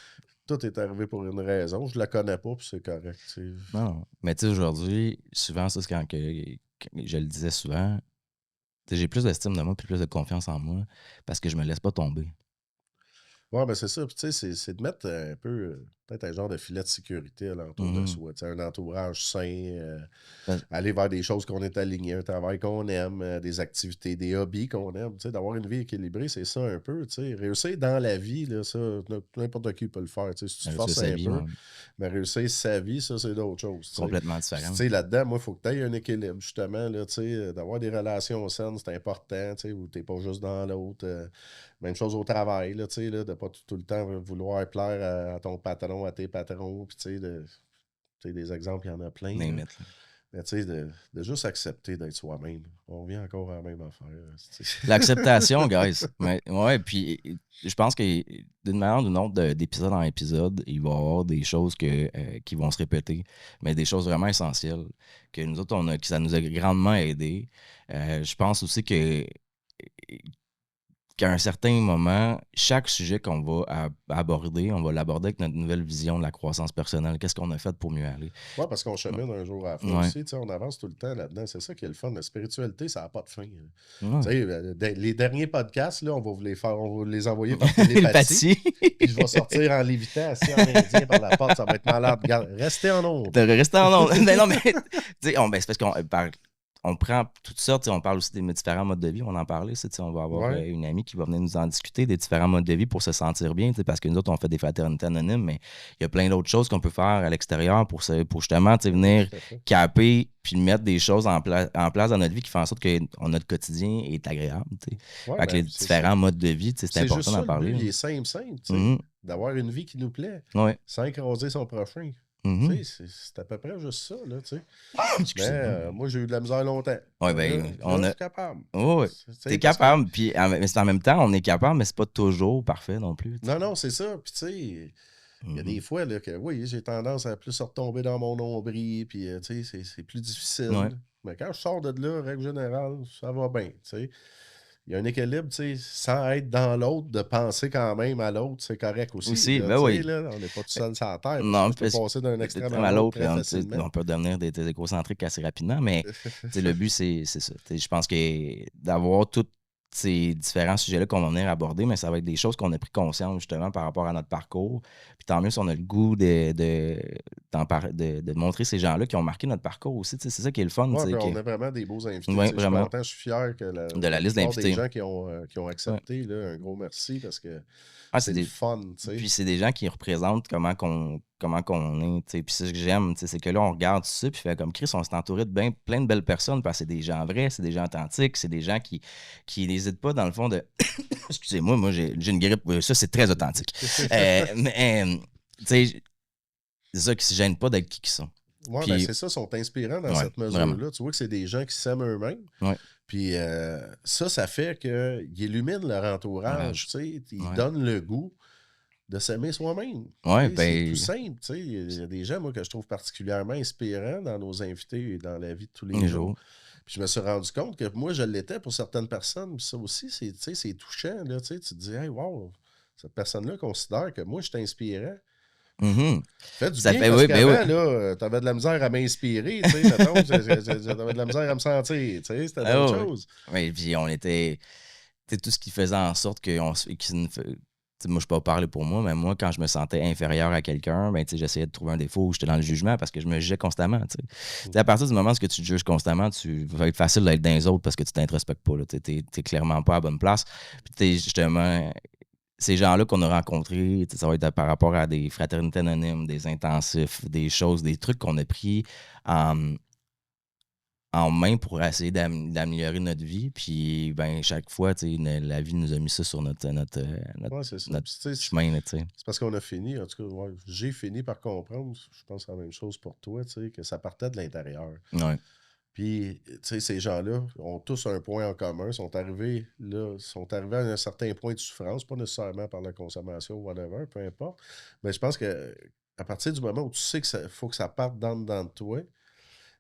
Tout est arrivé pour une raison. Je la connais pas, puis c'est correct. T'sais. Non. Mais tu sais, aujourd'hui, souvent, ça, c'est quand je le disais souvent, tu sais, j'ai plus d'estime de moi, puis plus de confiance en moi, parce que je me laisse pas tomber. Ouais, ben c'est ça. Puis tu sais, c'est de mettre un peu, peut-être un genre de filet de sécurité alentour de soi. Tu sais, un entourage sain, Ben- aller vers des choses qu'on est aligné, un travail qu'on aime, des activités, des hobbies qu'on aime. Tu sais, d'avoir une vie équilibrée, c'est ça un peu. Tu sais. Réussir dans la vie, là, ça, n'importe qui peut le faire. Tu sais, si tu te C'est forces sa un vie, peu, ouais. mais réussir sa vie, ça, c'est d'autres choses. tu sais. Complètement Puis, différent. tu sais, là-dedans, moi, il faut que tu aies un équilibre, justement, là, tu sais, d'avoir des relations saines, c'est important, tu sais, où tu n'es pas juste dans l'autre. Même chose au travail, là, tu sais, là, de pas tout le temps vouloir plaire à ton patron, à tes patrons, puis tu sais, des exemples, il y en a plein. Name là. it, là. Mais tu sais, de juste accepter d'être soi-même. On revient encore à la même affaire. tu sais. L'acceptation, guys. Mais, ouais, puis je pense que d'une manière ou d'une autre, d'épisode en épisode, il va y avoir des choses qui vont se répéter, mais des choses vraiment essentielles que nous autres, que ça nous a grandement aidé. Je pense aussi qu'à un certain moment, chaque sujet qu'on va aborder, on va l'aborder avec notre nouvelle vision de la croissance personnelle. Qu'est-ce qu'on a fait pour mieux aller? Ouais, parce qu'on chemine un jour à la fois Ouais. aussi. Tu sais, on avance tout le temps là-dedans. C'est ça qui est le fun. La spiritualité, ça n'a pas de fin. Ouais. Tu sais, les derniers podcasts, là, on va vous les envoyer par télépathie. Télépathie. Puis je vais sortir en lévitant, assis en indien par la porte. Ça va être malade. Regarde, restez en onde. De rester en onde. Mais non, mais tu sais, c'est parce qu'on prend toutes sortes, tu sais, on parle aussi des différents modes de vie, on en parlait, tu sais, on va avoir Ouais. une amie qui va venir nous en discuter des différents modes de vie pour se sentir bien, tu sais, parce que nous autres, on fait des fraternités anonymes, mais il y a plein d'autres choses qu'on peut faire à l'extérieur pour justement, tu sais, venir Tout à fait. caper puis mettre des choses en place dans notre vie qui font en sorte que notre quotidien est agréable, tu sais. Ouais, Fait que ben, les c'est différents modes de vie, tu sais, c'est juste important ça, d'en le parler. but, il là. est simple, tu sais, Mhm. d'avoir une vie qui nous plaît, Ouais. sans écraser son prochain. Mhm. Tu sais, c'est à peu près juste ça, là, tu sais. Mais Excusez-moi. moi, j'ai eu de la misère longtemps. Ouais, ben, Là, on je a. suis capable. Ouais. Tu sais, T'es parce que- capable, puis mais c'est en même temps, on est capable, mais c'est pas toujours parfait non plus. tu sais. Non, non, c'est ça. Puis, tu sais, il y a Mhm. des fois là, que, oui, j'ai tendance à plus retomber dans mon nombril, puis, tu sais, c'est plus difficile. Ouais. Mais quand je sors de là, règle générale, ça va bien, tu sais. Il y a un équilibre, tu sais, sans être dans l'autre, de penser quand même à l'autre, c'est correct aussi. Aussi, là, ben tu sais, oui. là, on n'est pas tout seul sur la terre. Non, Non, tu peux parce- passer d'un extrême à à l'autre l'autre, très là, tu sais, facilement. on peut devenir des égocentriques assez rapidement, mais tu sais, le but, c'est ça. Tu sais, je pense que d'avoir tous ces différents sujets-là qu'on va venir aborder, mais ça va être des choses qu'on a pris conscience justement par rapport à notre parcours. Puis tant mieux si on a le goût de montrer ces gens-là qui ont marqué notre parcours aussi. Tu sais, c'est ça qui est le fun. Ouais, tu sais, puis on que- a vraiment des beaux invités. Ouais, tu sais, je suis vraiment. content, je suis fier que De la liste plupart d'invités. des gens qui ont accepté, là, un gros merci parce que Ah, c'est c'est le des- fun, tu sais. Puis c'est des gens qui représentent comment qu'on est. tu sais. Puis c'est ce que j'aime, tu sais, c'est que là, on regarde ça, puis fait comme Chris, on s'est entouré de plein de belles personnes, parce que c'est des gens vrais, c'est des gens authentiques, c'est des gens qui n'hésitent pas, dans le fond, de. Excusez-moi, moi, j'ai une grippe. Ça, c'est très authentique. Mais, tu sais, c'est ça qui se gênent pas d'être qui qu'ils sont. Ouais, Puis- ben c'est ça, sont inspirants dans Ouais, cette mesure-là. vraiment. Tu vois que c'est des gens qui s'aiment eux-mêmes. Ouais. Puis ça fait qu'ils illuminent leur entourage. Tu sais, ils Ouais. donnent le goût de s'aimer soi-même. Ouais, Tu sais, ben- C'est tout simple. Tu sais. Il y a des gens, moi, que je trouve particulièrement inspirants dans nos invités et dans la vie de tous les Les jours. jours. Puis je me suis rendu compte que moi, je l'étais pour certaines personnes. Puis ça aussi, tu sais, c'est touchant. Là, tu sais. Tu te dis, hey, wow, cette personne-là considère que moi, je suis inspirant. Mhm. Fait du Ça bien fait- parce oui, ben qu'avant, oui. là, t'avais de la misère à m'inspirer, tu sais, mettons, t'avais de la misère à me sentir, tu sais, c'était Ah autre ouais. chose. Oui, puis on était. C'est tout ce qui faisait en sorte que. Moi, je ne peux pas parler pour moi, mais moi, quand je me sentais inférieur à quelqu'un, ben, j'essayais de trouver un défaut où j'étais dans le jugement parce que je me jugeais constamment. Tu sais, à partir du moment où tu te juges constamment, tu va être facile d'être dans les autres parce que tu t'introspectes pas. Tu n'es clairement pas à la bonne place. Puis justement, ces gens-là qu'on a rencontrés, ça va être par rapport à des fraternités anonymes, des intensifs, des choses, des trucs qu'on a pris en main pour essayer d'améliorer notre vie. Puis, ben, chaque fois, la vie nous a mis ça sur notre Ouais, c'est ça. notre Puis, tu sais, chemin. Là, c'est parce qu'on a fini, en tout cas, ouais, j'ai fini par comprendre, je pense que c'est la même chose pour toi, tu sais, que ça partait de l'intérieur. Ouais. Puis, tu sais, ces gens-là ont tous un point en commun, sont arrivés à un certain point de souffrance, pas nécessairement par la consommation ou whatever, peu importe. Mais je pense que à partir du moment où tu sais que faut que ça parte dans de toi,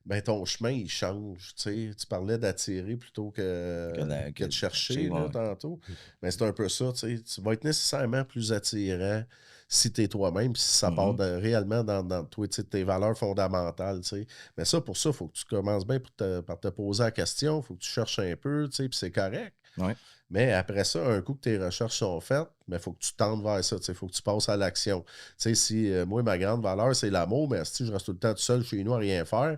ben ton chemin, il change. Tu sais. Tu parlais d'attirer plutôt que de chercher là, ouais. tantôt. Mais c'est un peu ça. Tu sais. Tu vas être nécessairement plus attirant si tu es toi-même, puis si ça part réellement dans toi, tu sais, tes valeurs fondamentales. Tu sais. Mais ça, pour ça, il faut que tu commences bien par te poser la question. Il faut que tu cherches un peu, tu sais, puis c'est correct. Ouais. Mais après ça, un coup que tes recherches sont faites, il faut que tu tentes vers ça. Il faut que tu passes à l'action. Tu sais, si moi, ma grande valeur, c'est l'amour, mais si je reste tout le temps tout seul chez nous à rien faire,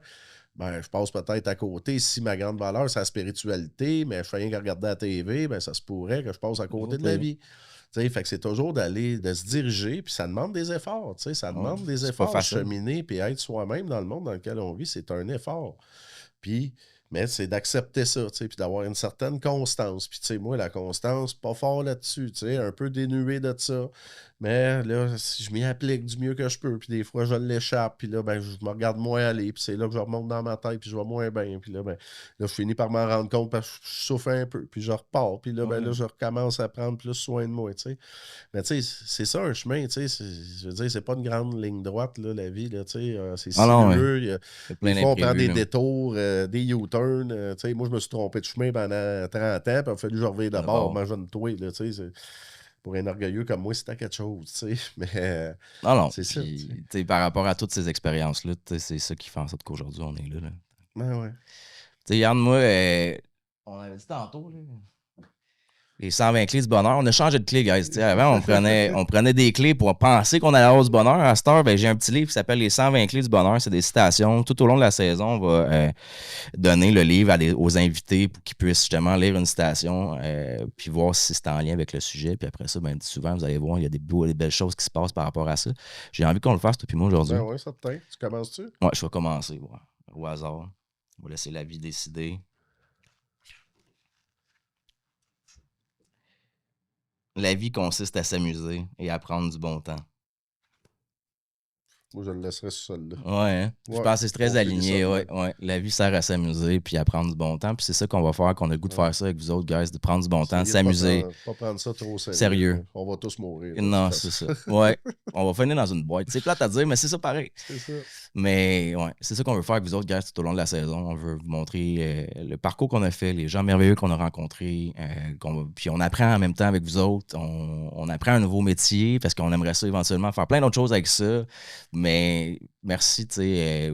ben, je passe peut-être à côté. Si ma grande valeur, c'est la spiritualité, mais je fais rien qu'à regarder la TV, ben, ça se pourrait que je passe à côté de ma vie. Fait que c'est toujours de se diriger, puis ça demande des efforts. Ça demande des efforts à cheminer, puis être soi-même dans le monde dans lequel on vit, c'est un effort. Mais c'est d'accepter ça, puis d'avoir une certaine constance. Puis, moi, la constance, pas fort là-dessus, un peu dénué de ça. Mais là, si je m'y applique du mieux que je peux, puis des fois, je l'échappe, puis là, ben, je me regarde moins aller, puis c'est là que je remonte dans ma tête, puis je vais moins bien. Puis là, ben, là, je finis par m'en rendre compte parce que je souffre un peu, puis je repars. Puis là, ben, là, je recommence à prendre plus soin de moi, Mais tu sais, c'est ça un chemin, je veux dire, c'est pas une grande ligne droite, là, la vie, là, c'est sinueux. Des fois, on prend des détours, des U-turns. Moi, je me suis trompé de chemin pendant 30 ans, puis il a fallu que je revienne d'abord, manger une touille, là, pour un orgueilleux comme moi, c'était quelque chose, mais non, c'est ça. Par rapport à toutes ces expériences-là, c'est ça qui fait en sorte qu'aujourd'hui, on est là. Ben ouais. Tu sais, Yann, moi, on avait dit tantôt, là, les 120 clés du bonheur. On a changé de clés, guys. T'sais, avant, on prenait des clés pour penser qu'on allait avoir du bonheur. À cette heure, ben, j'ai un petit livre qui s'appelle Les 120 clés du bonheur. C'est des citations. Tout au long de la saison, on va donner le livre aux invités pour qu'ils puissent justement lire une citation puis voir si c'est en lien avec le sujet. Puis après ça, ben, souvent, vous allez voir, il y a des belles choses qui se passent par rapport à ça. J'ai envie qu'on le fasse, toi puis moi, aujourd'hui. Ben oui, ça te tente. Tu commences-tu? Ouais, je vais commencer. Ouais. Au hasard. On va laisser la vie décider. La vie consiste à s'amuser et à prendre du bon temps. Moi, je le laisserai sur celle-là. Ouais, hein? Je pense que c'est très aligné. Ouais. La vie sert à s'amuser puis à prendre du bon temps. Puis c'est ça qu'on va faire, qu'on a le goût de faire ça avec vous autres, guys, de prendre du bon temps, de s'amuser. Pas prendre ça trop sérieux. On va tous mourir. Là, non, c'est ça. Ouais, on va finir dans une boîte. C'est plate à dire, mais c'est ça pareil. C'est ça. Mais ouais, c'est ça qu'on veut faire avec vous autres, guys, tout au long de la saison. On veut vous montrer le parcours qu'on a fait, les gens merveilleux qu'on a rencontrés. Puis on apprend en même temps avec vous autres. On apprend un nouveau métier parce qu'on aimerait ça éventuellement faire plein d'autres choses avec ça. Mais merci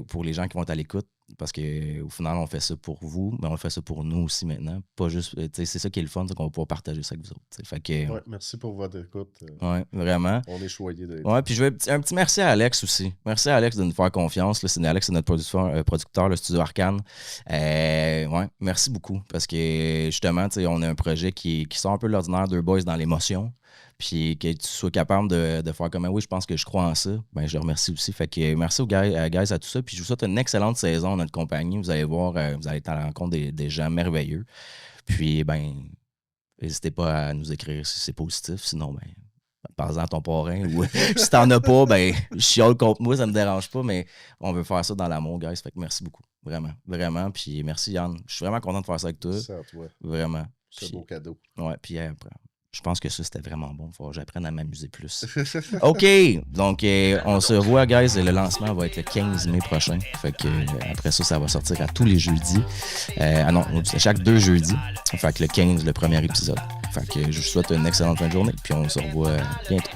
pour les gens qui vont être à l'écoute parce qu'au final, on fait ça pour vous, mais on fait ça pour nous aussi maintenant. Pas juste, c'est ça qui est le fun, c'est qu'on va pouvoir partager ça avec vous autres. Fait que, ouais, merci pour votre écoute. Ouais, vraiment. On est choyés d'être. Ouais, puis je veux un petit merci à Alex aussi. Merci à Alex de nous faire confiance. Là, Alex, c'est notre producteur, le Studio Arcane. Ouais, merci beaucoup parce que justement, on a un projet qui sort un peu de l'ordinaire, deux boys dans l'émotion. Puis que tu sois capable de faire comme oui, je pense que je crois en ça. Ben, je le remercie aussi. Fait que merci aux guys à tout ça. Puis je vous souhaite une excellente saison dans notre compagnie. Vous allez voir, vous allez être à la rencontre des gens merveilleux. Puis, ben, n'hésitez pas à nous écrire si c'est positif. Sinon, ben, parle-en à ton parrain. Ou si t'en as pas, ben, chiale contre moi, ça me dérange pas. Mais on veut faire ça dans l'amour, guys. Fait que merci beaucoup. Vraiment, vraiment. Puis merci, Yann. Je suis vraiment content de faire ça avec toi. Merci à toi. Vraiment. C'est un beau cadeau. Ouais, puis après. Je pense que ça, c'était vraiment bon. Faut que j'apprenne à m'amuser plus. OK! Donc, on se revoit, guys. Le lancement va être le 15 mai prochain. Fait que après ça va sortir à tous les jeudis. Non, à chaque 2 jeudis. Fait que le 15, le premier épisode. Fait que je vous souhaite une excellente fin de journée. Puis on se revoit bientôt.